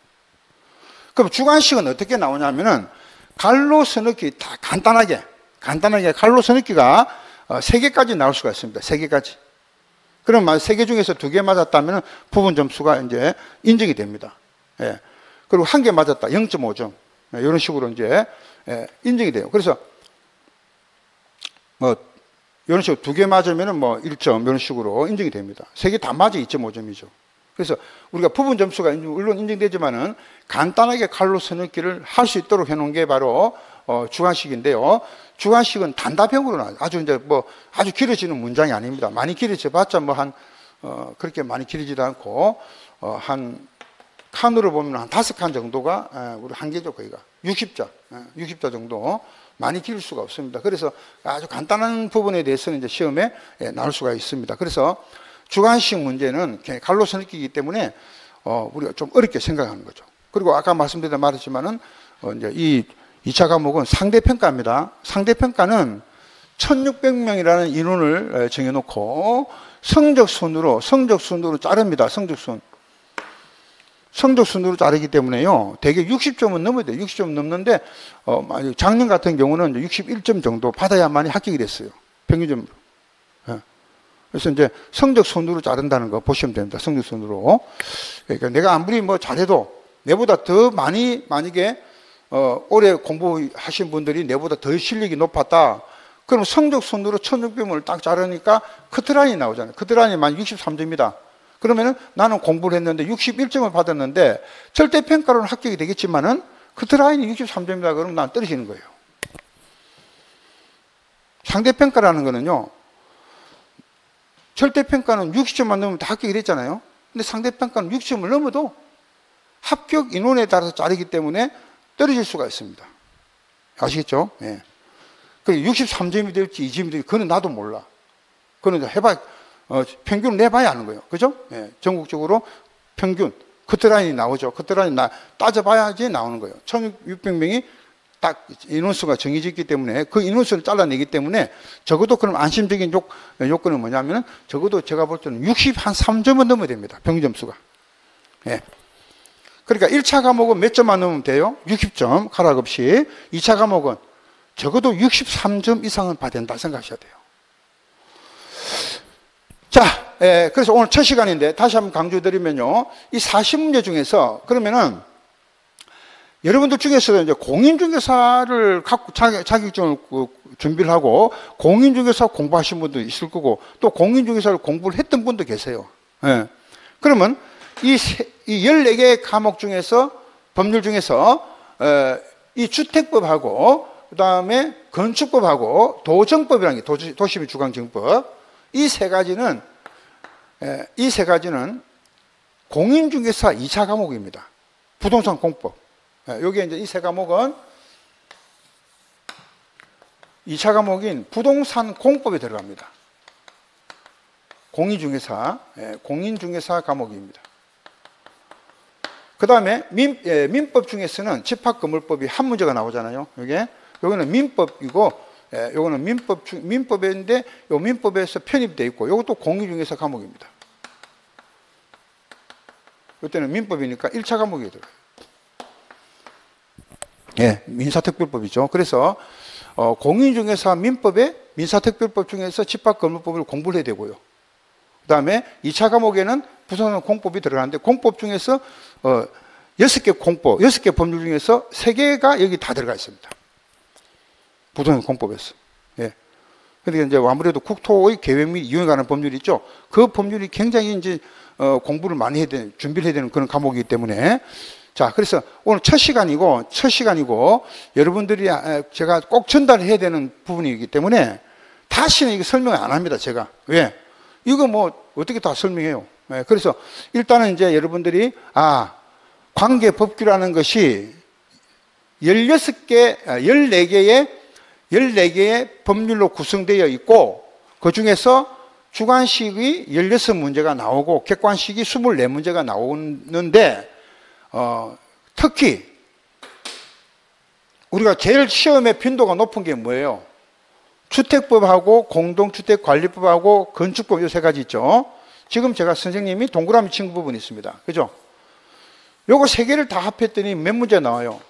그럼 주관식은 어떻게 나오냐면은 갈로 서넣기 다 간단하게 갈로 서넣기가 3개까지 나올 수가 있습니다. 3개까지. 그럼 3개 중에서 2개 맞았다면 부분 점수가 이제 인정이 됩니다. 예. 그리고 1개 맞았다. 0.5점. 이런 식으로 이제 인정이 돼요. 그래서 뭐 이런 식으로 2개 맞으면은 뭐 1점 이런 식으로 인정이 됩니다. 3개 다 맞아 2.5점이죠. 그래서 우리가 부분 점수가 물론 인정되지만은 간단하게 칼로 서넣기를 할 수 있도록 해놓은 게 바로 주관식인데요. 주관식은 단답형으로 나와요. 아주 이제 뭐 아주 길어지는 문장이 아닙니다. 많이 길어져 봤자 뭐 그렇게 많이 길어지도 않고 한 칸으로 보면 한 5칸 정도가 우리 한계죠. 거기가 60자 정도. 많이 길을 수가 없습니다. 그래서 아주 간단한 부분에 대해서는 이제 시험에 나올 수가 있습니다. 그래서 주관식 문제는 갈로서 느끼기 때문에 우리가 좀 어렵게 생각하는 거죠. 그리고 아까 말씀드린 말했지만은 이제 이 2차 과목은 상대평가입니다. 상대평가는 1600명이라는 인원을 정해놓고 성적순으로 자릅니다. 성적순으로 자르기 때문에요. 대개 60점은 넘어야 돼요. 60점 넘는데 작년 같은 경우는 61점 정도 받아야만이 합격이 됐어요. 평균점으로. 그래서 이제 성적순으로 자른다는 거 보시면 됩니다. 성적순으로. 그러니까 내가 아무리 뭐 잘해도 내보다 더 많이 만약에 올해 공부하신 분들이 내보다 더 실력이 높았다. 그럼 성적순으로 1600명을 딱 자르니까 커트라인이 나오잖아요. 커트라인이 63점이다. 그러면은 나는 공부를 했는데 61점을 받았는데 절대평가로는 합격이 되겠지만은 커트라인이 63점이다. 그러면 난 떨어지는 거예요. 상대평가라는 거는요. 절대평가는 60점만 넘으면 다 합격이 됐잖아요. 근데 상대평가는 60점을 넘어도 합격 인원에 따라서 자르기 때문에 떨어질 수가 있습니다. 아시겠죠? 예. 그리고 63점이 될지 2점이 될지 그건 나도 몰라. 그건 평균을 내봐야 하는 거예요. 그죠? 예. 전국적으로 평균, 커트라인이 나오죠. 커트라인이 따져봐야지 나오는 거예요. 1600명이 딱 인원수가 정해져 있기 때문에 그 인원수를 잘라내기 때문에 적어도 그럼 안심적인 요건은 뭐냐면 적어도 제가 볼 때는 63점은 넘어야 됩니다. 평균점수가. 예. 그러니까 1차 과목은 몇 점만 넘으면 돼요? 60점 가락 없이. 2차 과목은 적어도 63점 이상은 받아야 된다 생각하셔야 돼요. 자, 그래서 오늘 첫 시간인데 다시 한번 강조드리면요. 이 40문제 중에서 그러면은 여러분들 중에서 이제 공인중개사를 갖고 자격증을 준비를 하고 공인중개사 공부하신 분도 있을 거고 또 공인중개사를 공부를 했던 분도 계세요. 예. 그러면 이 14개의 과목 중에서 법률 중에서 이 주택법하고 그 다음에 건축법하고 도정법이라는 게 도시민 주거정법 이 세 가지는 공인중개사 2차 과목입니다. 부동산 공법. 여기에 이제 이 세 과목은 2차 과목인 부동산 공법에 들어갑니다. 공인중개사 과목입니다. 그 다음에 민법 중에서는 집합건물법이 한 문제가 나오잖아요. 여기는 민법이고, 요거는 민법인데, 요 민법에서 편입되어 있고, 요것도 공인중개사 과목입니다. 이때는 민법이니까 1차 과목이 들어가요. 예, 민사특별법이죠. 그래서, 공인중개사 민법에 민사특별법 중에서 집합건물법을 공부를 해야 되고요. 그 다음에 2차 과목에는 부동산 공법이 들어가는데, 공법 중에서, 6개 공법, 6개 법률 중에서 3개가 여기 다 들어가 있습니다. 부동산 공법에서. 예. 근데 이제 아무래도 국토의 계획 및 이용에 관한 법률이 있죠. 그 법률이 굉장히 이제, 공부를 많이 해야 되는, 준비를 해야 되는 그런 과목이기 때문에. 자, 그래서 오늘 첫 시간이고, 여러분들이 제가 꼭 전달해야 되는 부분이기 때문에 다시는 이거 설명 안 합니다, 제가. 왜? 이거 뭐, 어떻게 다 설명해요? 예. 그래서 일단은 이제 여러분들이, 관계법규라는 것이 14개의 법률로 구성되어 있고, 그 중에서 주관식이 16문제가 나오고, 객관식이 24문제가 나오는데, 특히, 우리가 제일 시험의 빈도가 높은 게 뭐예요? 주택법하고 공동주택관리법하고 건축법 이 3가지 있죠. 지금 제가 선생님이 동그라미 친 부분이 있습니다. 그죠? 요거 3개를 다 합했더니 몇 문제 나와요?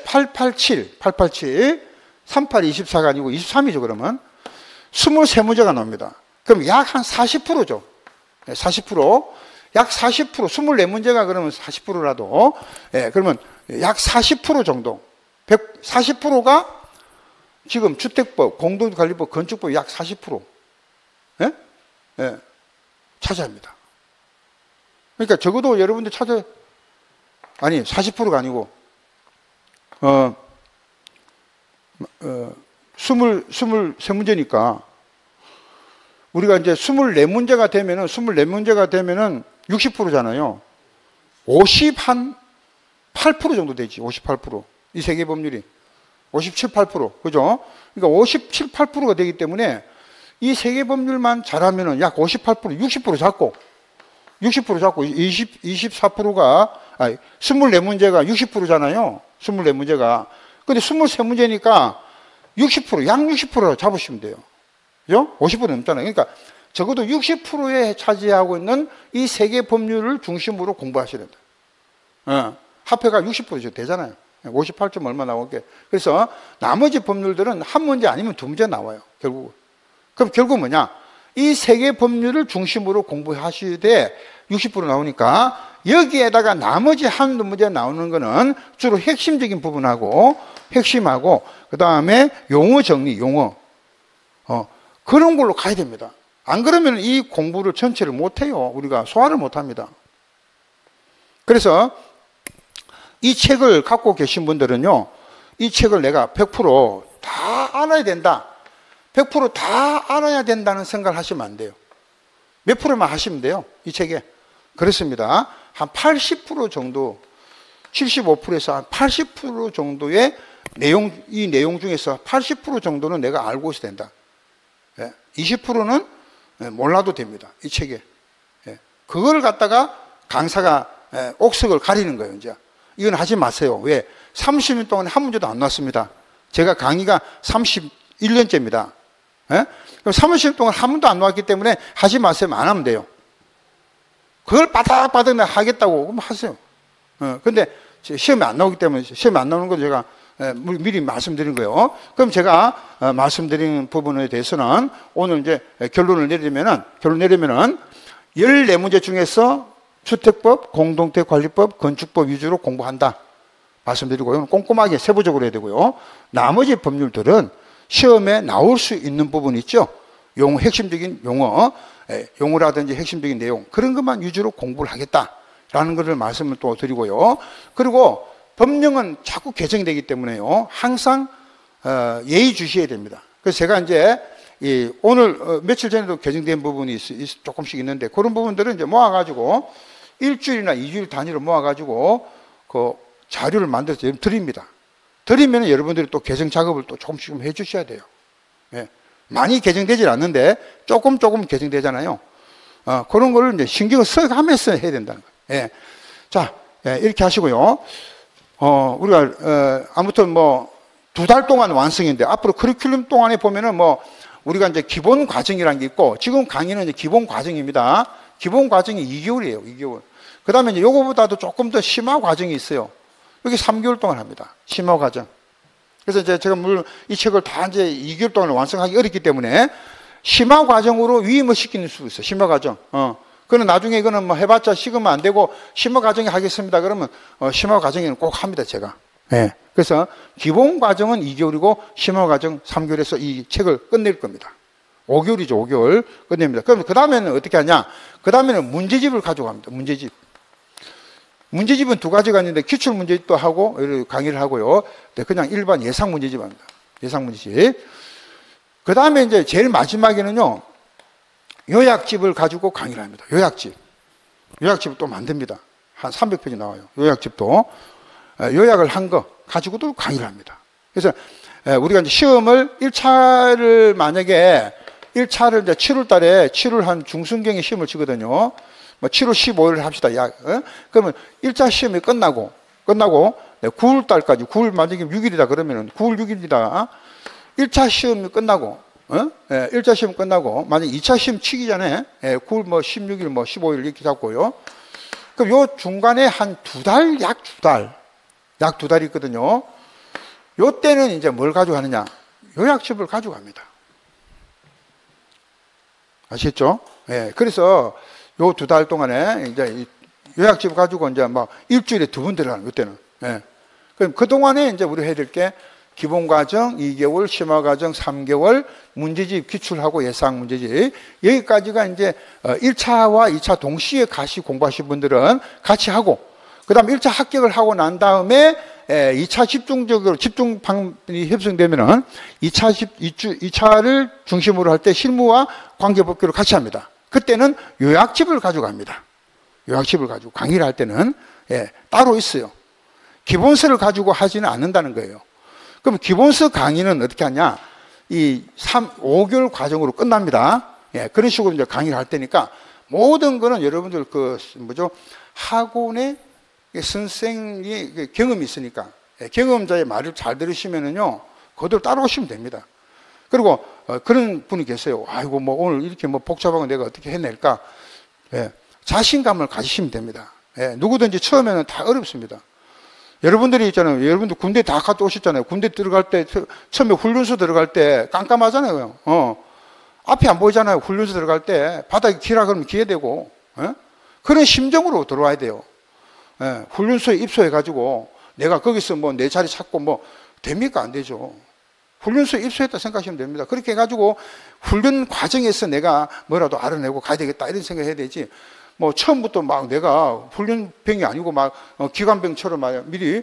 887, 38, 24가 아니고 23이죠, 그러면. 23문제가 나옵니다. 그럼 약 한 40%죠. 40%. 약 40%, 24문제가 그러면 40%라도, 그러면 약 40% 정도. 40%가 지금 주택법, 공동관리법, 건축법 약 40%. 차지합니다. 그러니까 적어도 여러분들 40%가 아니고, 23문제니까 우리가 이제 24문제가 되면은 60%잖아요. 58% 정도 되지. 58%. 이 세계 법률이 57, 8%. 그죠? 그러니까 57, 8%가 되기 때문에 이 세계 법률만 잘하면은 약 58%, 60% 잡고 24%가 24문제가 60%잖아요. 24문제가. 근데 23문제니까 60%, 약 60% 잡으시면 돼요. 그죠? 50% 넘잖아요. 그러니까 적어도 60%에 차지하고 있는 이 세계 법률을 중심으로 공부하셔야 된다. 합해가 60% 되잖아요. 58점 얼마 나오게. 그래서 나머지 법률들은 한 문제 아니면 두 문제 나와요. 결국. 그럼 결국 뭐냐? 이 세계 법률을 중심으로 공부하시되 60% 나오니까 여기에다가 나머지 한두 문제 나오는 거는 주로 핵심적인 부분하고 핵심하고 그 다음에 용어 정리, 용어. 그런 걸로 가야 됩니다. 안 그러면 이 공부를 전체를 못해요. 우리가 소화를 못합니다. 그래서 이 책을 갖고 계신 분들은요, 이 책을 내가 100% 다 알아야 된다. 100% 다 알아야 된다는 생각을 하시면 안 돼요. 몇 프로만 하시면 돼요. 이 책에. 그렇습니다. 한 80% 정도, 75%에서 한 80% 정도의 이 내용 중에서 80% 정도는 내가 알고 있어야 된다. 20%는 몰라도 됩니다. 이 책에. 그걸 갖다가 강사가 옥석을 가리는 거예요, 이제. 이건 하지 마세요. 왜? 30년 동안 한 문제도 안 나왔습니다. 제가 강의가 31년째입니다. 그럼 30년 동안 한 번도 안 나왔기 때문에 하지 마세요. 안 하면 돼요. 그걸 바닥바닥 내가 하겠다고 그럼 하세요. 근데 시험에 안 나오기 때문에 시험에 안 나오는 거 제가 미리 말씀드린 거예요. 그럼 제가 말씀드린 부분에 대해서는 오늘 이제 결론을 내리면은 14문제 중에서 주택법, 공동택관리법, 건축법 위주로 공부한다 말씀드리고요. 꼼꼼하게 세부적으로 해야 되고요. 나머지 법률들은 시험에 나올 수 있는 부분 있죠. 핵심적인 용어라든지 핵심적인 내용 그런 것만 위주로 공부를 하겠다라는 것을 말씀을 또 드리고요. 그리고 법령은 자꾸 개정되기 때문에요. 항상 예의주시해야 됩니다. 그래서 제가 이제 오늘 며칠 전에도 개정된 부분이 조금씩 있는데 그런 부분들은 이제 모아가지고 일주일이나 2주일 단위로 모아가지고 그 자료를 만들어서 드립니다. 드리면 여러분들이 또 개정 작업을 또 조금씩 좀 해주셔야 돼요. 많이 개정되질 않는데 조금 개정되잖아요. 그런 거를 이제 신경을 써가면서 해야 된다는 거예요. 자, 이렇게 하시고요. 우리가 아무튼 뭐 2달 동안 완성인데 앞으로 커리큘럼 동안에 보면은 뭐 우리가 이제 기본 과정이라는 게 있고 지금 강의는 이제 기본 과정입니다. 기본 과정이 2개월이에요. 2개월. 그 다음에 이제 요거보다도 조금 더 심화 과정이 있어요. 여기 3개월 동안 합니다. 심화 과정. 그래서 이제 제가 물론 이 책을 다 이제 2개월 동안 완성하기 어렵기 때문에 심화 과정으로 위임을 시키는 수 있어요. 심화 과정. 그는 나중에 이거는 뭐 해봤자 식으면 안 되고 심화 과정에 하겠습니다. 그러면 심화 과정에는 꼭 합니다. 제가. 그래서 기본 과정은 2개월이고 심화 과정 3개월에서 이 책을 끝낼 겁니다. 5개월이죠. 5개월 끝냅니다. 그럼 그 다음에는 어떻게 하냐? 그 다음에는 문제집을 가져갑니다. 문제집은 두 가지가 있는데 기출 문제집도 하고 강의를 하고요. 그냥 일반 예상 문제집 합니다. 예상 문제집. 그 다음에 이제 제일 마지막에는요. 요약집을 가지고 강의를 합니다. 요약집을 또 만듭니다. 한 300페이지 나와요. 요약집도. 요약을 한 거 가지고도 강의를 합니다. 그래서 우리가 이제 시험을 1차를 만약에 1차를 이제 7월 달에 7월 한 중순경에 시험을 치거든요. 뭐 7월 15일 합시다. 그러면 1차 시험이 끝나고 9월 달까지 9월 만약에 6일이다 그러면은 9월 6일이다. 1차 시험이 끝나고 1차 시험 끝나고 만약 2차 시험 치기 전에 9월 뭐 16일 뭐 15일 이렇게 잡고요. 그럼 요 중간에 한 2달 약 두 달 있거든요. 요 때는 이제 뭘 가져가느냐? 요약집을 가져갑니다. 아시겠죠? 그래서 요 2달 동안에 이제 요약집을 가지고 이제 막 일주일에 2번 들어가는 요 때는. 그럼 그 동안에 이제 우리 해야 될 게 기본 과정 2개월, 심화 과정 3개월, 문제집 기출하고 예상 문제집. 여기까지가 이제 1차와 2차 동시에 같이 공부하신 분들은 같이 하고, 그 다음 1차 합격을 하고 난 다음에 2차 집중적으로 집중방이 형성되면은 2차를 중심으로 할 때 실무와 관계법규를 같이 합니다. 그때는 요약집을 가져갑니다. 요약집을 가지고 강의를 할 때는 따로 있어요. 기본서를 가지고 하지는 않는다는 거예요. 그럼 기본서 강의는 어떻게 하냐? 이 5개월 과정으로 끝납니다. 그런 식으로 이제 강의를 할 때니까 모든 거는 여러분들 학원의 선생이 경험이 있으니까 경험자의 말을 잘 들으시면은요, 그대로 따라오시면 됩니다. 그리고 그런 분이 계세요. 아이고, 뭐 오늘 이렇게 뭐 복잡한 거 내가 어떻게 해낼까? 자신감을 가지시면 됩니다. 누구든지 처음에는 다 어렵습니다. 여러분들이 있잖아요. 여러분들 군대 다 갔다 오셨잖아요. 군대 들어갈 때, 처음에 훈련소 들어갈 때 깜깜하잖아요. 앞이 안 보이잖아요. 훈련소 들어갈 때 바닥이 기라 그러면 기회되고, 그런 심정으로 들어와야 돼요. 훈련소에 입소해가지고 내가 거기서 뭐 내 자리 찾고 뭐 됩니까? 안 되죠. 훈련소에 입소했다 생각하시면 됩니다. 그렇게 해가지고 훈련 과정에서 내가 뭐라도 알아내고 가야 되겠다 이런 생각 해야 되지. 뭐 처음부터 막 내가 훈련병이 아니고 막 기관병처럼 막 미리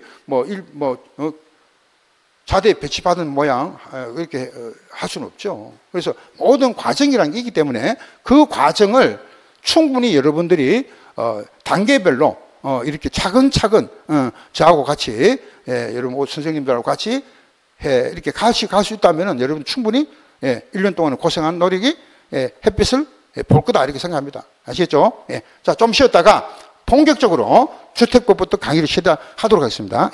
자대에 배치받은 모양 그렇게 할 수는 없죠. 그래서 모든 과정이라는 게 있기 때문에 그 과정을 충분히 여러분들이 단계별로 이렇게 차근차근 저하고 같이 여러분 선생님들하고 같이 이렇게 갈 수 있다면 여러분 충분히 1년 동안 고생한 노력이 햇빛을 볼 거다 이렇게 생각합니다. 아시겠죠? 자, 좀 쉬었다가 본격적으로 주택법부터 강의를 시작하도록 하겠습니다.